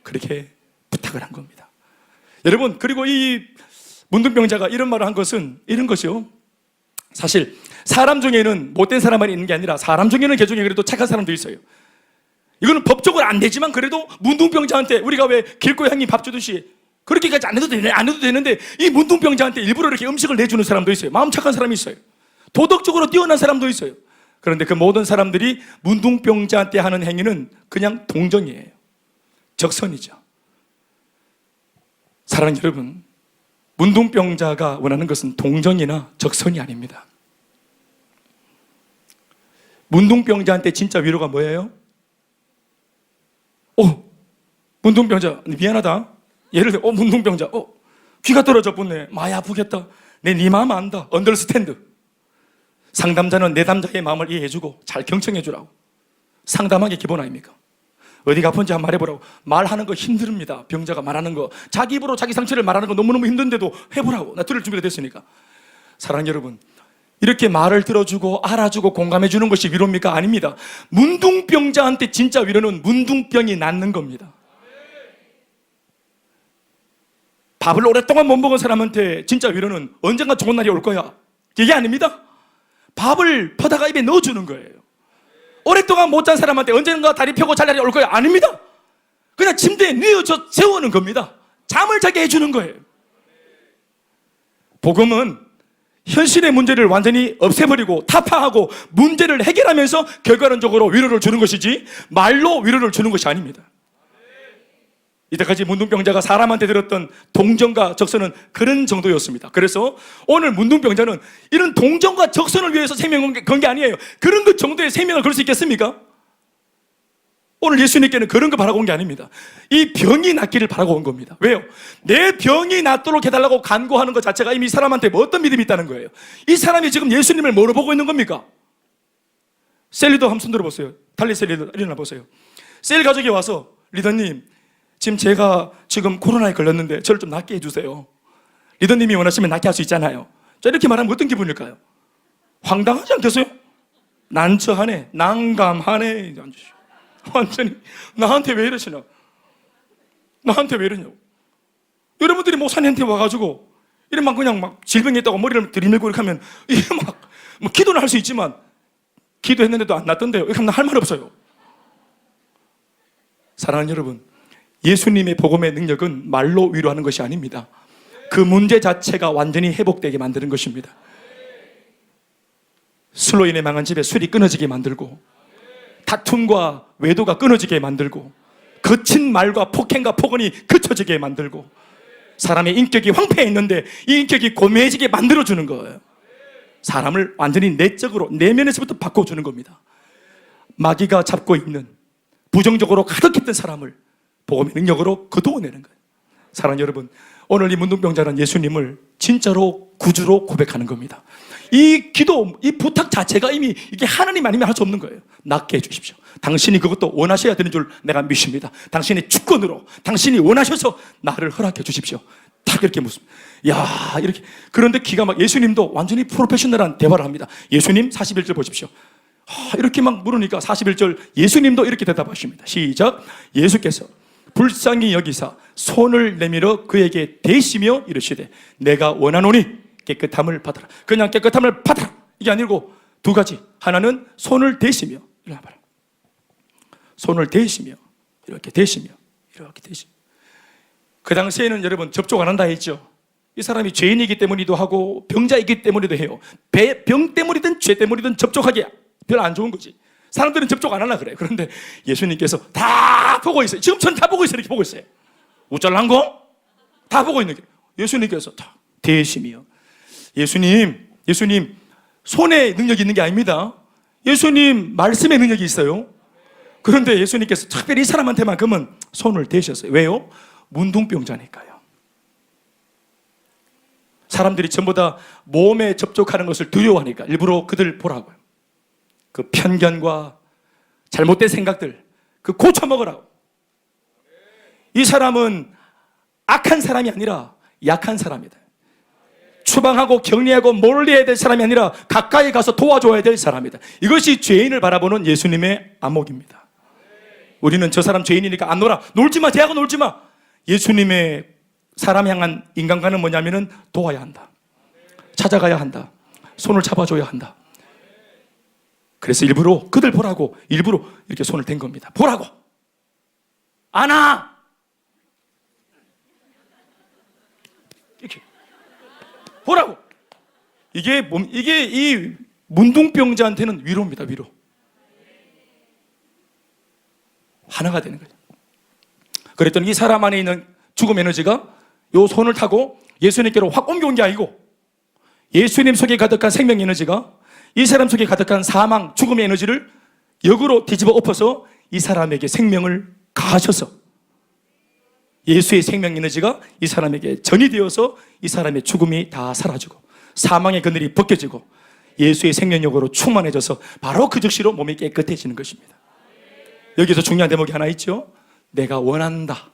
A: 그렇게 부탁을 한 겁니다. 여러분, 그리고 이 문둥병자가 이런 말을 한 것은 이런 것이요, 사실 사람 중에는 못된 사람만 있는 게 아니라 사람 중에는 개중에 그래도 착한 사람도 있어요. 이거는 법적으로 안 되지만 그래도 문둥병자한테 우리가 왜 길고양이 밥 주듯이 그렇게까지 안 해도 되는데 이 문둥병자한테 일부러 이렇게 음식을 내주는 사람도 있어요. 마음 착한 사람이 있어요. 도덕적으로 뛰어난 사람도 있어요. 그런데 그 모든 사람들이 문둥병자한테 하는 행위는 그냥 동정이에요. 적선이죠. 사랑하는 여러분, 문둥병자가 원하는 것은 동정이나 적선이 아닙니다. 문둥병자한테 진짜 위로가 뭐예요? 문둥병자 미안하다. 예를 들어 문둥병자 귀가 떨어져 붙네. 많이 아프겠다. 내 네 마음 안다. 언더스탠드. 상담자는 내담자의 마음을 이해해주고 잘 경청해주라고. 상담하기 기본 아닙니까? 어디가 아픈지 한번 말해보라고. 말하는 거 힘듭니다. 병자가 말하는 거, 자기 입으로 자기 상처를 말하는 거 너무너무 힘든데도 해보라고. 나 들을 준비가 됐으니까. 사랑하는 여러분, 이렇게 말을 들어주고 알아주고 공감해주는 것이 위로입니까? 아닙니다. 문둥병자한테 진짜 위로는 문둥병이 낫는 겁니다. 밥을 오랫동안 못 먹은 사람한테 진짜 위로는 언젠가 좋은 날이 올 거야, 이게 아닙니다. 밥을 퍼다가 입에 넣어주는 거예요. 오랫동안 못 잔 사람한테 언젠가 다리 펴고 잘 날이 올 거야, 아닙니다. 그냥 침대에 뉘어져 재우는 겁니다. 잠을 자게 해주는 거예요. 복음은 현실의 문제를 완전히 없애버리고 타파하고 문제를 해결하면서 결과론적으로 위로를 주는 것이지 말로 위로를 주는 것이 아닙니다. 이때까지 문둥병자가 사람한테 들었던 동정과 적선은 그런 정도였습니다. 그래서 오늘 문둥병자는 이런 동정과 적선을 위해서 생명을 건 게 아니에요. 그런 것 정도의 생명을 걸 수 있겠습니까? 오늘 예수님께는 그런 거 바라고 온 게 아닙니다. 이 병이 낫기를 바라고 온 겁니다. 왜요? 내 병이 낫도록 해달라고 간구하는 것 자체가 이미 이 사람한테 뭐 어떤 믿음이 있다는 거예요. 이 사람이 지금 예수님을 뭐로 보고 있는 겁니까? 셀리도 한번 손 들어보세요. 달리 셀리도 일어나 보세요. 셀 가족이 와서, 리더님, 지금 제가 지금 코로나에 걸렸는데 저를 좀 낫게 해주세요. 리더님이 원하시면 낫게 할 수 있잖아요. 자, 이렇게 말하면 어떤 기분일까요? 황당하지 않겠어요? 난처하네, 난감하네. 완전히 나한테 왜 이러시나? 나한테 왜 이러냐고. 여러분들이 목사님한테 와가지고 이런 막 그냥 막 질병이 있다고 머리를 들이밀고 이렇게 하면 이게 막 뭐 기도는 할 수 있지만 기도했는데도 안 낫던데요. 이렇게 하면 할 말 없어요. 사랑하는 여러분, 예수님의 복음의 능력은 말로 위로하는 것이 아닙니다. 그 문제 자체가 완전히 회복되게 만드는 것입니다. 술로 인해 망한 집에 술이 끊어지게 만들고, 다툼과 외도가 끊어지게 만들고, 거친 말과 폭행과 폭언이 그쳐지게 만들고, 사람의 인격이 황폐해 있는데 이 인격이 고매해지게 만들어주는 거예요. 사람을 완전히 내적으로 내면에서부터 바꿔주는 겁니다. 마귀가 잡고 있는 부정적으로 가득했던 사람을 복음의 능력으로 거두어내는 거예요. 사랑하는 여러분, 오늘 이 문둥병자는 예수님을 진짜로 구주로 고백하는 겁니다. 이 기도, 이 부탁 자체가 이미 이게 하나님 아니면 할 수 없는 거예요. 낫게 해주십시오. 당신이 그것도 원하셔야 되는 줄 내가 믿습니다. 당신의 주권으로 당신이 원하셔서 나를 허락해 주십시오. 딱 이렇게 묻습니다. 야, 이렇게. 그런데 기가 막 예수님도 완전히 프로페셔널한 대화를 합니다. 예수님 41절 보십시오. 이렇게 막 물으니까 41절 예수님도 이렇게 대답하십니다. 시작. 예수께서 불쌍히 여기사 손을 내밀어 그에게 대시며 이르시되 내가 원하노니 깨끗함을 받아라. 그냥 깨끗함을 받아라 이게 아니고 두 가지. 하나는 손을 대시며, 일어나 봐라. 손을 대시며, 이렇게 대시며, 이렇게 대시며. 그 당시에는 여러분 접촉 안 한다 했죠. 이 사람이 죄인이기 때문이기도 하고 병자이기 때문이기도 해요. 병 때문이든 죄 때문이든 접촉하기 별로 안 좋은 거지. 사람들은 접촉 안 하려 그래. 그런데 예수님께서 다 보고 있어요. 지금 전 다 보고 있어요. 이렇게 보고 있어요. 우짤란 거? 다 보고 있는 게. 예수님께서 다 대시며. 예수님 손에 능력이 있는 게 아닙니다. 예수님 말씀에 능력이 있어요. 그런데 예수님께서 특별히 이 사람한테만큼은 손을 대셨어요. 왜요? 문둥병자니까요. 사람들이 전부 다 몸에 접촉하는 것을 두려워하니까 일부러 그들 보라고요. 그 편견과 잘못된 생각들, 그 고쳐먹으라고. 이 사람은 악한 사람이 아니라 약한 사람이다. 추방하고 격리하고 몰래해야 될 사람이 아니라 가까이 가서 도와줘야 될 사람이다. 이것이 죄인을 바라보는 예수님의 안목입니다. 우리는 저 사람 죄인이니까 안 놀아. 놀지마, 대하고 놀지마. 예수님의 사람 향한 인간관은 뭐냐면은 도와야 한다. 찾아가야 한다. 손을 잡아줘야 한다. 그래서 일부러 그들 보라고 일부러 이렇게 손을 댄 겁니다. 보라고. 안아. 이렇게 보라고. 이게 이 문둥병자한테는 위로입니다. 위로. 하나가 되는 거죠. 그랬더니 이 사람 안에 있는 죽음 에너지가 요 손을 타고 예수님께로 확 옮겨온 게 아니고 예수님 속에 가득한 생명 에너지가 이 사람 속에 가득한 사망, 죽음의 에너지를 역으로 뒤집어 엎어서 이 사람에게 생명을 가하셔서 예수의 생명 에너지가 이 사람에게 전이 되어서 이 사람의 죽음이 다 사라지고 사망의 그늘이 벗겨지고 예수의 생명력으로 충만해져서 바로 그 즉시로 몸이 깨끗해지는 것입니다. 여기서 중요한 대목이 하나 있죠. 내가 원한다.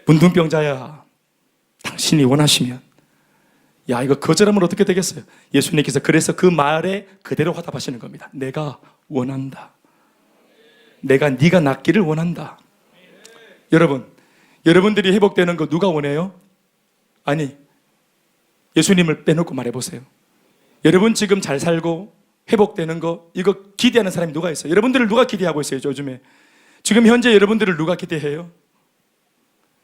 A: 문둥병자야, 당신이 원하시면. 야, 이거 거절하면 어떻게 되겠어요? 예수님께서 그래서 그 말에 그대로 화답하시는 겁니다. 내가 원한다. 내가 네가 낫기를 원한다. 여러분들이 회복되는 거 누가 원해요? 아니, 예수님을 빼놓고 말해보세요. 여러분 지금 잘 살고 회복되는 거 이거 기대하는 사람이 누가 있어요? 여러분들을 누가 기대하고 있어요? 요즘에 지금 현재 여러분들을 누가 기대해요?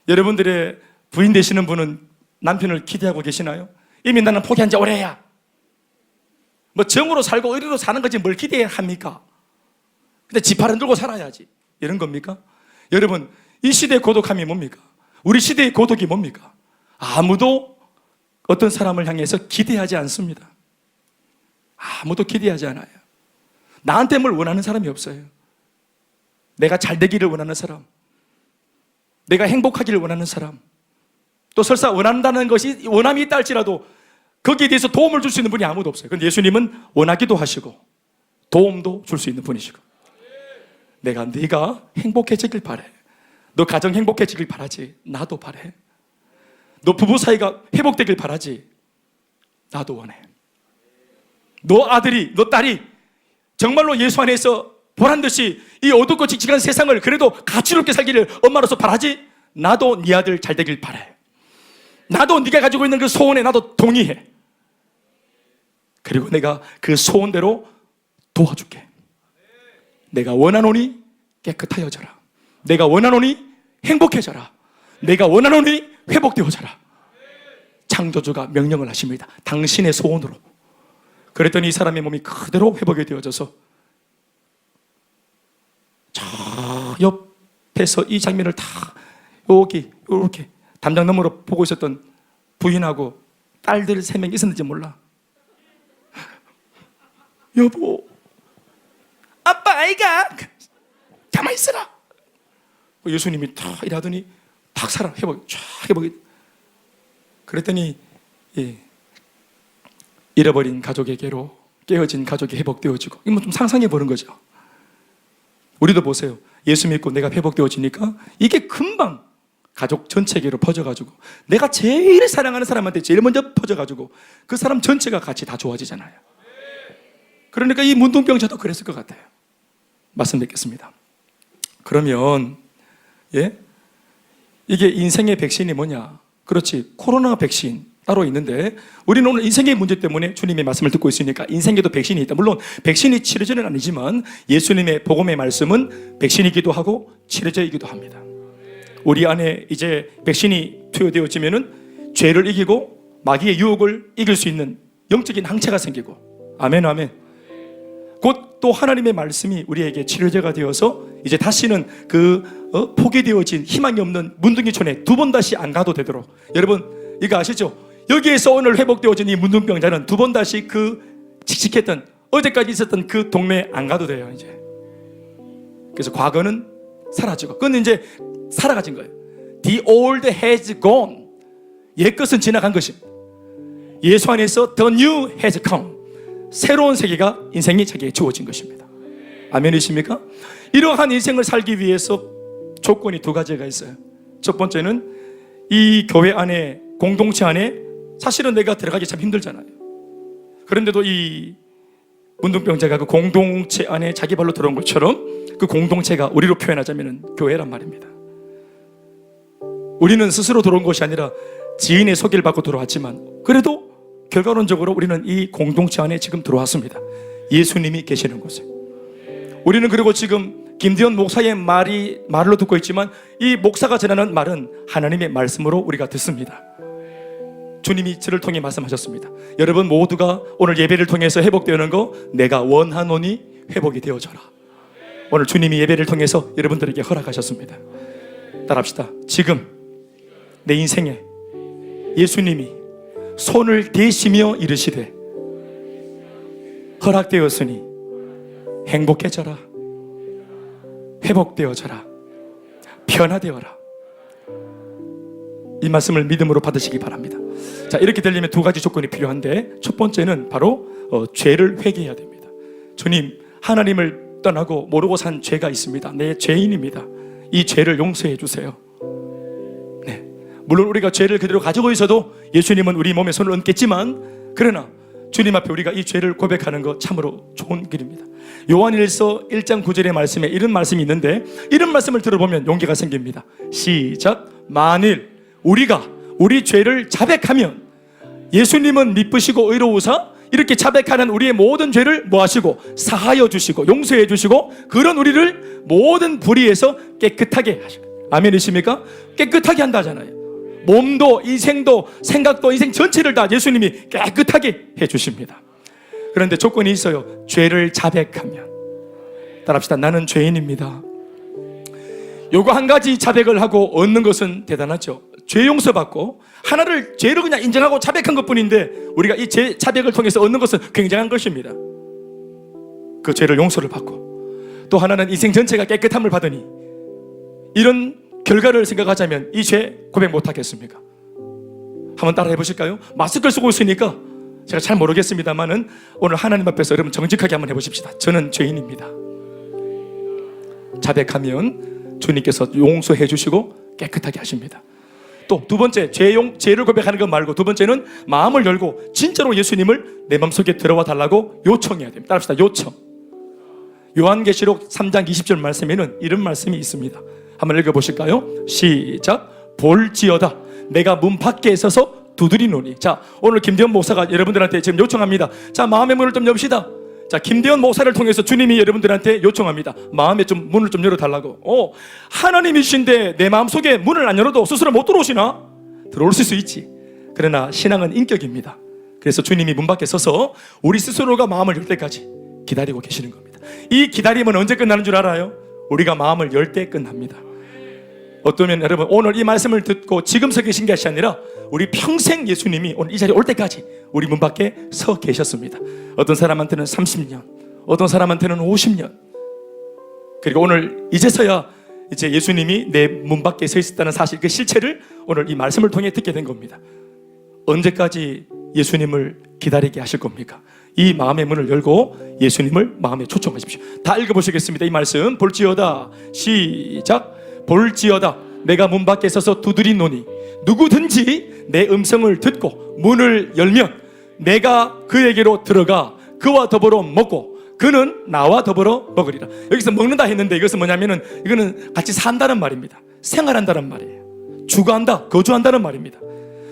A: 여러분들의 부인 되시는 분은 남편을 기대하고 계시나요? 이미 나는 포기한 지 오래야. 뭐 정으로 살고 의리로 사는 거지 뭘 기대합니까? 근데 지팔은 들고 살아야지. 이런 겁니까? 여러분, 이 시대의 고독함이 뭡니까? 우리 시대의 고독이 뭡니까? 아무도 어떤 사람을 향해서 기대하지 않습니다. 아무도 기대하지 않아요. 나한테 뭘 원하는 사람이 없어요. 내가 잘 되기를 원하는 사람, 내가 행복하기를 원하는 사람, 또 설사 원한다는 것이 원함이 있다 할지라도 거기에 대해서 도움을 줄 수 있는 분이 아무도 없어요. 그런데 예수님은 원하기도 하시고 도움도 줄 수 있는 분이시고, 네가 행복해지길 바래. 너 가정 행복해지길 바라지. 나도 바래. 너 부부 사이가 회복되길 바라지. 나도 원해. 너 아들이, 너 딸이 정말로 예수 안에서 보란듯이 이 어둡고 칙칙한 세상을 그래도 가치롭게 살기를 엄마로서 바라지. 나도 네 아들 잘 되길 바래. 나도 네가 가지고 있는 그 소원에 나도 동의해. 그리고 내가 그 소원대로 도와줄게. 내가 원하노니 깨끗하여져라. 내가 원하노니 행복해져라. 내가 원하노니 회복되어져라. 창조주가 명령을 하십니다. 당신의 소원으로. 그랬더니 이 사람의 몸이 그대로 회복이 되어져서 저 옆에서 이 장면을 다 여기 이렇게 담장 너머로 보고 있었던 부인하고 딸들 3명 있었는지 몰라. 여보, 아빠 아이가 가만히 있어라. 예수님이 다 일하더니 탁 살아 회복이. 그랬더니 잃어버린 가족에게로 깨어진 가족이 회복되어지고. 이건 좀 상상해 보는 거죠. 우리도 보세요. 예수 믿고 내가 회복되어지니까 이게 금방 가족 전체에게로 퍼져가지고 내가 제일 사랑하는 사람한테 제일 먼저 퍼져가지고 그 사람 전체가 같이 다 좋아지잖아요. 그러니까 이 문둥병자도 그랬을 것 같아요. 말씀 뵙겠습니다. 그러면 이게 인생의 백신이 뭐냐? 그렇지, 코로나 백신 따로 있는데 우리는 오늘 인생의 문제 때문에 주님의 말씀을 듣고 있으니까 인생에도 백신이 있다. 물론 백신이 치료제는 아니지만 예수님의 복음의 말씀은 백신이기도 하고 치료제이기도 합니다. 우리 안에 이제 백신이 투여되어지면은 죄를 이기고 마귀의 유혹을 이길 수 있는 영적인 항체가 생기고, 아멘 아멘. 곧 또 하나님의 말씀이 우리에게 치료제가 되어서 이제 다시는 포기되어진 희망이 없는 문둥이촌에 2번 다시 안 가도 되도록. 여러분 이거 아시죠? 여기에서 오늘 회복되어진 이 문둥병자는 2번 다시 그 칙칙했던 어제까지 있었던 그 동네에 안 가도 돼요 이제. 그래서 과거는 사라지고 그건 이제 살아가진 거예요. The old has gone. 옛 것은 지나간 것입니다. 예수 안에서 the new has come. 새로운 세계가 인생이 자기에게 주어진 것입니다. 아멘이십니까? 이러한 인생을 살기 위해서 조건이 두 가지가 있어요. 첫 번째는 이 교회 안에, 공동체 안에 사실은 내가 들어가기 참 힘들잖아요. 그런데도 이 문둥병자가 그 공동체 안에 자기 발로 들어온 것처럼 그 공동체가 우리로 표현하자면 교회란 말입니다. 우리는 스스로 들어온 것이 아니라 지인의 소개를 받고 들어왔지만 그래도 결과론적으로 우리는 이 공동체 안에 지금 들어왔습니다. 예수님이 계시는 곳에. 우리는 그리고 지금 김대현 목사의 말로 듣고 있지만 이 목사가 전하는 말은 하나님의 말씀으로 우리가 듣습니다. 주님이 저를 통해 말씀하셨습니다. 여러분 모두가 오늘 예배를 통해서 회복되는 거 내가 원하노니 회복이 되어져라. 오늘 주님이 예배를 통해서 여러분들에게 허락하셨습니다. 따라합시다. 지금 내 인생에 예수님이 손을 대시며 이르시되 허락되었으니 행복해져라, 회복되어져라, 변화되어라. 이 말씀을 믿음으로 받으시기 바랍니다. 자, 이렇게 되려면 두 가지 조건이 필요한데 첫 번째는 바로 죄를 회개해야 됩니다. 주님, 하나님을 떠나고 모르고 산 죄가 있습니다. 내 죄인입니다. 이 죄를 용서해 주세요. 네, 물론 우리가 죄를 그대로 가지고 있어도 예수님은 우리 몸에 손을 얹겠지만 그러나 주님 앞에 우리가 이 죄를 고백하는 것 참으로 좋은 길입니다. 요한일서 1장 9절의 말씀에 이런 말씀이 있는데 이런 말씀을 들어보면 용기가 생깁니다. 시작. 만일 우리가 우리 죄를 자백하면 예수님은 미쁘시고 의로우사 이렇게 자백하는 우리의 모든 죄를 뭐하시고 사하여 주시고 용서해 주시고 그런 우리를 모든 불의에서 깨끗하게 하시고. 아멘이십니까? 깨끗하게 한다잖아요. 몸도 인생도 생각도 인생 전체를 다 예수님이 깨끗하게 해주십니다. 그런데 조건이 있어요. 죄를 자백하면. 따라합시다. 나는 죄인입니다. 요거 한 가지 자백을 하고 얻는 것은 대단하죠. 죄 용서받고 하나를 죄를 그냥 인정하고 자백한 것뿐인데 우리가 이 죄 자백을 통해서 얻는 것은 굉장한 것입니다. 그 죄를 용서를 받고 또 하나는 인생 전체가 깨끗함을 받으니 이런 결과를 생각하자면 이 죄 고백 못하겠습니까? 한번 따라 해보실까요? 마스크를 쓰고 있으니까 제가 잘 모르겠습니다만은 오늘 하나님 앞에서 여러분 정직하게 한번 해보십시다. 저는 죄인입니다. 자백하면 주님께서 용서해 주시고 깨끗하게 하십니다. 또 두 번째, 죄를 고백하는 것 말고 두 번째는 마음을 열고 진짜로 예수님을 내 마음속에 들어와 달라고 요청해야 됩니다. 따라합시다. 요청. 요한계시록 3장 20절 말씀에는 이런 말씀이 있습니다. 한번 읽어보실까요? 시작. 볼지어다 내가 문 밖에 서서 두드리노니. 자, 오늘 김대현 목사가 여러분들한테 지금 요청합니다. 자, 마음의 문을 좀 엽시다. 자, 김대현 목사를 통해서 주님이 여러분들한테 요청합니다. 마음의 좀 문을 좀 열어달라고. 하나님이신데 내 마음속에 문을 안 열어도 스스로 못 들어오시나? 들어올 수 있지. 그러나 신앙은 인격입니다. 그래서 주님이 문 밖에 서서 우리 스스로가 마음을 열 때까지 기다리고 계시는 겁니다. 이 기다림은 언제 끝나는 줄 알아요? 우리가 마음을 열 때 끝납니다. 어쩌면 여러분 오늘 이 말씀을 듣고 지금 서 계신 것이 아니라 우리 평생 예수님이 오늘 이 자리에 올 때까지 우리 문 밖에 서 계셨습니다. 어떤 사람한테는 30년, 어떤 사람한테는 50년. 그리고 오늘 이제서야 이제 예수님이 내 문 밖에 서 있었다는 사실, 그 실체를 오늘 이 말씀을 통해 듣게 된 겁니다. 언제까지 예수님을 기다리게 하실 겁니까? 이 마음의 문을 열고 예수님을 마음에 초청하십시오. 다 읽어보시겠습니다. 이 말씀 볼지어다. 시작. 볼지어다 내가 문 밖에 서서 두드리노니 누구든지 내 음성을 듣고 문을 열면 내가 그에게로 들어가 그와 더불어 먹고 그는 나와 더불어 먹으리라. 여기서 먹는다 했는데 이것은 뭐냐면은 이거는 같이 산다는 말입니다. 생활한다는 말이에요. 주거한다, 거주한다는 말입니다.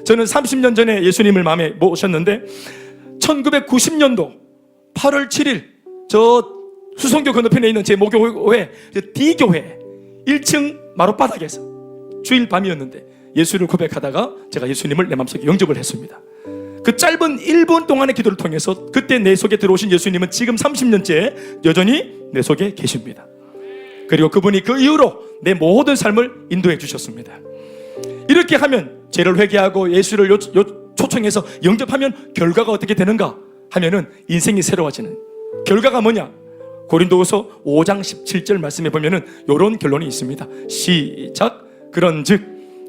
A: 저는 30년 전에 예수님을 마음에 모셨는데 1990년도 8월 7일 저 수성교 건너편에 있는 제 모교회 D교회 1층 마룻바닥에서 주일 밤이었는데 예수를 고백하다가 제가 예수님을 내 마음속에 영접을 했습니다. 그 짧은 1분 동안의 기도를 통해서 그때 내 속에 들어오신 예수님은 지금 30년째 여전히 내 속에 계십니다. 그리고 그분이 그 이후로 내 모든 삶을 인도해 주셨습니다. 이렇게 하면 죄를 회개하고 예수를 초청해서 영접하면 결과가 어떻게 되는가? 하면은 인생이 새로워지는 결과가 뭐냐? 고린도후서 5장 17절 말씀에 보면은 이런 결론이 있습니다. 시작. 그런즉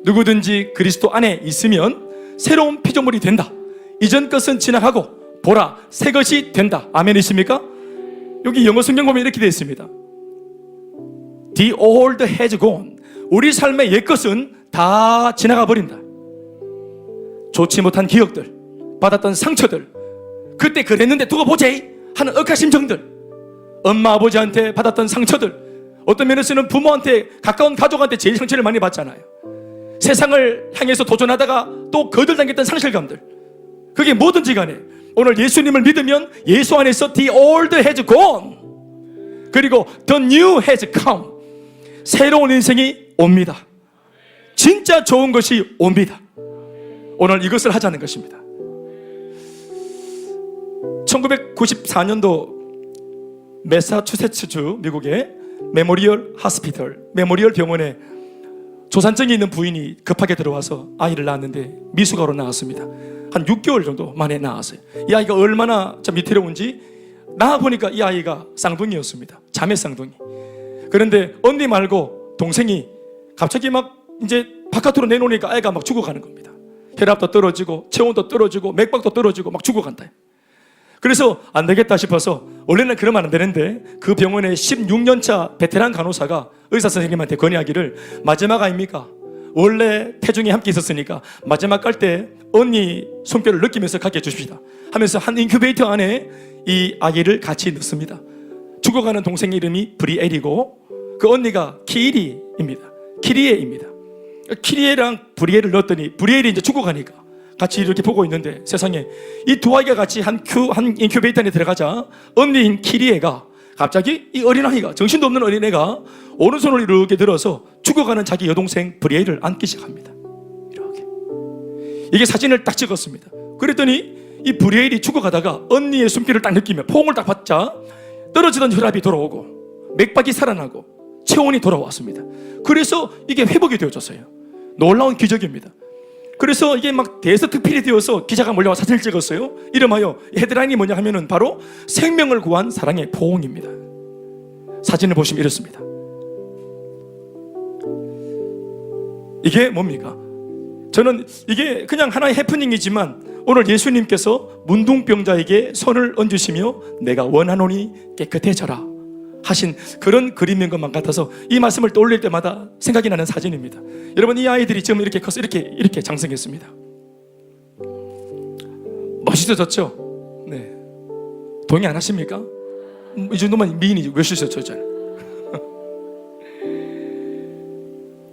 A: 누구든지 그리스도 안에 있으면 새로운 피조물이 된다. 이전 것은 지나가고 보라 새 것이 된다. 아멘이십니까? 여기 영어 성경 보면 이렇게 되어 있습니다. The old has gone. 우리 삶의 옛것은 다 지나가 버린다. 좋지 못한 기억들, 받았던 상처들, 그때 그랬는데 두고 보지 하는 억하심정들, 엄마 아버지한테 받았던 상처들, 어떤 면에서는 부모한테, 가까운 가족한테 제일 상처를 많이 받잖아요. 세상을 향해서 도전하다가 또 거들당겼던 상실감들, 그게 뭐든지 간에 오늘 예수님을 믿으면 예수 안에서 the old has gone, 그리고 the new has come. 새로운 인생이 옵니다. 진짜 좋은 것이 옵니다. 오늘 이것을 하자는 것입니다. 1994년도 매사추세츠주 미국의 메모리얼 하스피털, 메모리얼 병원에 조산증이 있는 부인이 급하게 들어와서 아이를 낳았는데 미숙아로 낳았습니다. 한 6개월 정도 만에 낳았어요. 이 아이가 얼마나 참 위태로운지 낳아보니까 이 아이가 쌍둥이였습니다. 자매 쌍둥이. 그런데 언니 말고 동생이 갑자기 막 이제 바깥으로 내놓으니까 아이가 막 죽어가는 겁니다. 혈압도 떨어지고 체온도 떨어지고 맥박도 떨어지고 막 죽어간다. 그래서 안 되겠다 싶어서, 원래는 그러면 안 되는데 그 병원의 16년차 베테랑 간호사가 의사 선생님한테 건의하기를, 마지막 아닙니까? 원래 태중이 함께 있었으니까 마지막 갈 때 언니 손뼈를 느끼면서 가게 해주십시다 하면서 한 인큐베이터 안에 이 아기를 같이 넣습니다. 죽어가는 동생 이름이 브리엘이고 그 언니가 키리입니다. 키리에입니다. 키리에랑 브리엘을 넣었더니 브리엘이 이제 죽어가니까 같이 이렇게 보고 있는데, 세상에 이 두 아이가 같이 한 인큐베이터 안에 들어가자 언니인 키리에가 갑자기 이 어린아이가, 정신도 없는 어린애가 오른손을 이렇게 들어서 죽어가는 자기 여동생 브리엘을 안기 시작합니다. 이렇게. 이게 사진을 딱 찍었습니다. 그랬더니 이 브리엘이 죽어가다가 언니의 숨결을 딱 느끼며 포옹을 딱 받자 떨어지던 혈압이 돌아오고 맥박이 살아나고 체온이 돌아왔습니다. 그래서 이게 회복이 되어졌어요. 놀라운 기적입니다. 그래서 이게 막 대서특필이 되어서 기자가 몰려와 사진을 찍었어요. 이름하여, 헤드라인이 뭐냐 하면은 바로 생명을 구한 사랑의 포옹입니다. 사진을 보시면 이렇습니다. 이게 뭡니까? 저는 이게 그냥 하나의 해프닝이지만 오늘 예수님께서 문둥병자에게 손을 얹으시며 내가 원하노니 깨끗해져라 하신 그런 그림인 것만 같아서 이 말씀을 떠올릴 때마다 생각이 나는 사진입니다. 여러분, 이 아이들이 지금 이렇게 커서 이렇게 장성했습니다. 멋있어졌죠? 네. 동의 안 하십니까? 이 정도면 미인이지. 멋있어졌잖아요.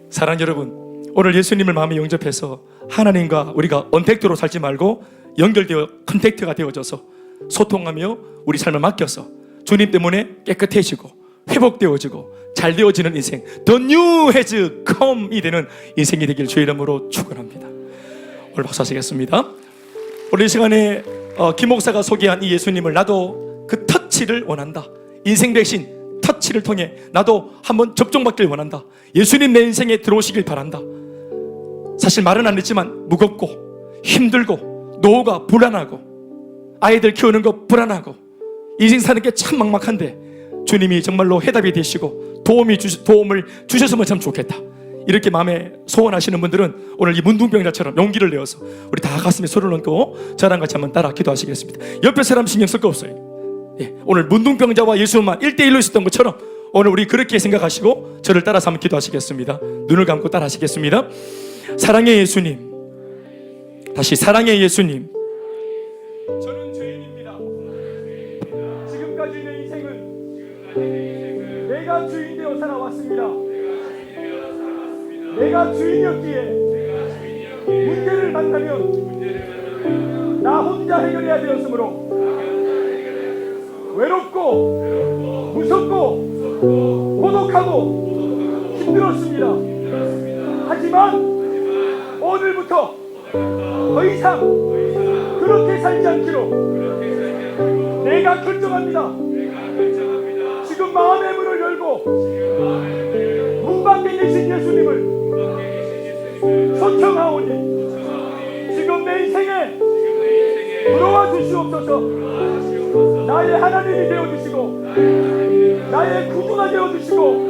A: 사랑 여러분, 오늘 예수님을 마음에 영접해서 하나님과 우리가 언택트로 살지 말고 연결되어 컨택트가 되어져서 소통하며 우리 삶을 맡겨서 주님 때문에 깨끗해지고 회복되어지고 잘 되어지는 인생, The new has come이 되는 인생이 되길 주의 이름으로 축원합니다. 오늘 박수하시겠습니다. 오늘 이 시간에 김 목사가 소개한 이 예수님을 나도 그 터치를 원한다. 인생 백신 터치를 통해 나도 한번 접종받길 원한다. 예수님 내 인생에 들어오시길 바란다. 사실 말은 안 했지만 무겁고 힘들고 노후가 불안하고 아이들 키우는 거 불안하고 인생 사는 게 참 막막한데 주님이 정말로 해답이 되시고 도움을 주셨으면 참 좋겠다. 이렇게 마음에 소원하시는 분들은 오늘 이 문둥병자처럼 용기를 내어서 우리 다 가슴에 손을 얹고 저랑 같이 한번 따라 기도하시겠습니다. 옆에 사람 신경 쓸 거 없어요. 예, 오늘 문둥병자와 예수만 1대1로 있었던 것처럼 오늘 우리 그렇게 생각하시고 저를 따라서 한번 기도하시겠습니다. 눈을 감고 따라 하시겠습니다. 사랑의 예수님, 다시 사랑의 예수님, 저는 죄인입니다. 지금까지 내 인생은 내가 주인 되어 살아왔습니다. 내가 주인이었기에 문제를 만나면 나 혼자 해결해야 되었으므로 외롭고 무섭고 고독하고 힘들었습니다. 하지만 오늘부터 더 이상 그렇게 살지 않기로 내가 결정합니다. 지금 마음의 문을 열고 문 밖에 계신 예수님을 초청하오니 지금 내 인생에 들어와 주시옵소서. 나의 하나님이 되어주시고 나의 구주가 되어주시고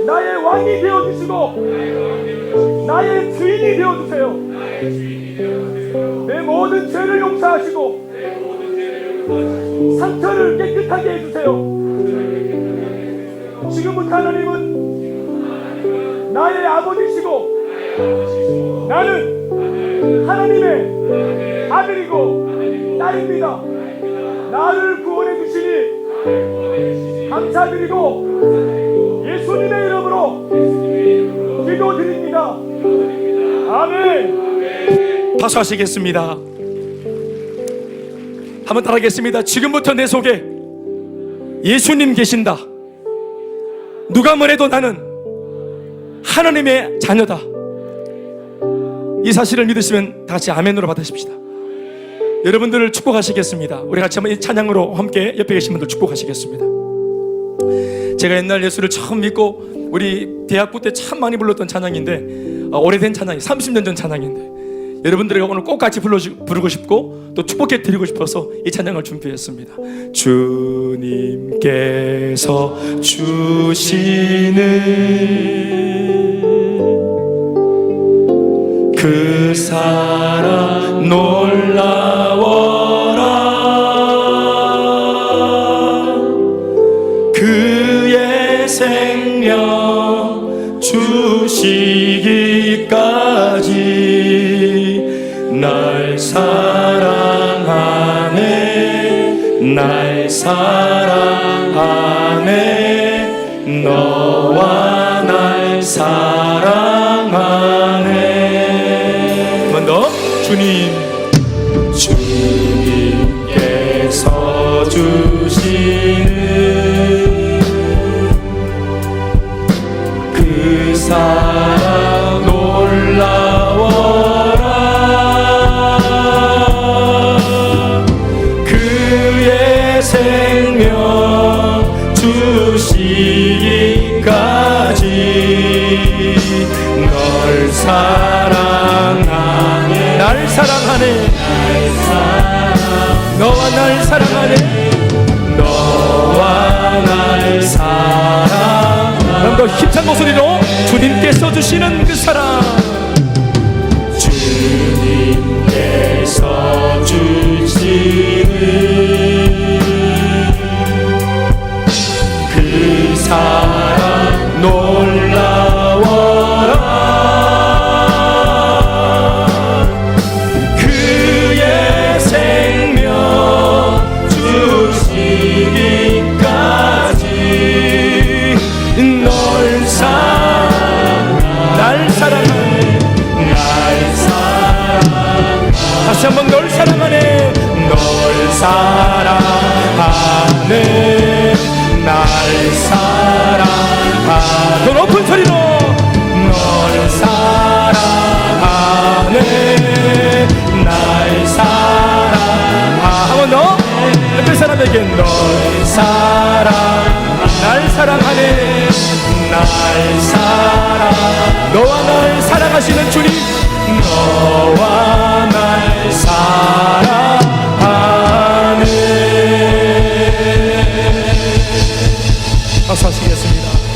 A: 나의 왕이 되어주시고 나의 주인이 되어주세요. 내 모든 죄를 용서하시고 상처를 깨끗하게 해주세요. 지금부터 하나님은 나의 아버지시고 나는 하나님의 아들이고 딸입니다. 나를 구원해 주시니 감사드리고 예수님의 이름으로 기도드립니다. 아멘. 박수 하시겠습니다. 한번 따라하겠습니다. 지금부터 내 속에 예수님 계신다. 누가 뭐래도 나는 하나님의 자녀다. 이 사실을 믿으시면 다 같이 아멘으로 받으십시다. 여러분들을 축복하시겠습니다. 우리 같이 한번 이 찬양으로 함께 옆에 계신 분들 축복하시겠습니다. 제가 옛날 예수를 처음 믿고 우리 대학부 때 참 많이 불렀던 찬양인데 오래된 찬양이 30년 전 찬양인데 여러분들에게 오늘 꼭 같이 부르고 싶고 또 축복해 드리고 싶어서 이 찬양을 준비했습니다. 주님께서 주시는 그 사랑 놀라워라. 그의 생명 주시기까지 날 사랑하네. 날 사랑하네. 너와 날 사랑하네. 주님께서 주시는 그 사랑 놀라워라. 그의 생명 주시기까지 널 사랑하네. 날 사랑하네. 너와 날 사랑하네. 너와 날 사랑. 그럼 더 힘찬 목소리로 주님께서 주시는 그 사랑. 주님께서 주시는 그 사랑 놀라워라. 다시 한번 널 사랑하네. 널 사랑하네. 날 사랑하네. 더 높은 소리로 널 사랑하네. 날 사랑하네. 한 번 더. 옆에 사람에게 널 사랑. 날 사랑하네. 날 사랑. 너와 날 사랑하시는 주님. 너와 날 사랑하네. 박수 하시겠습니다.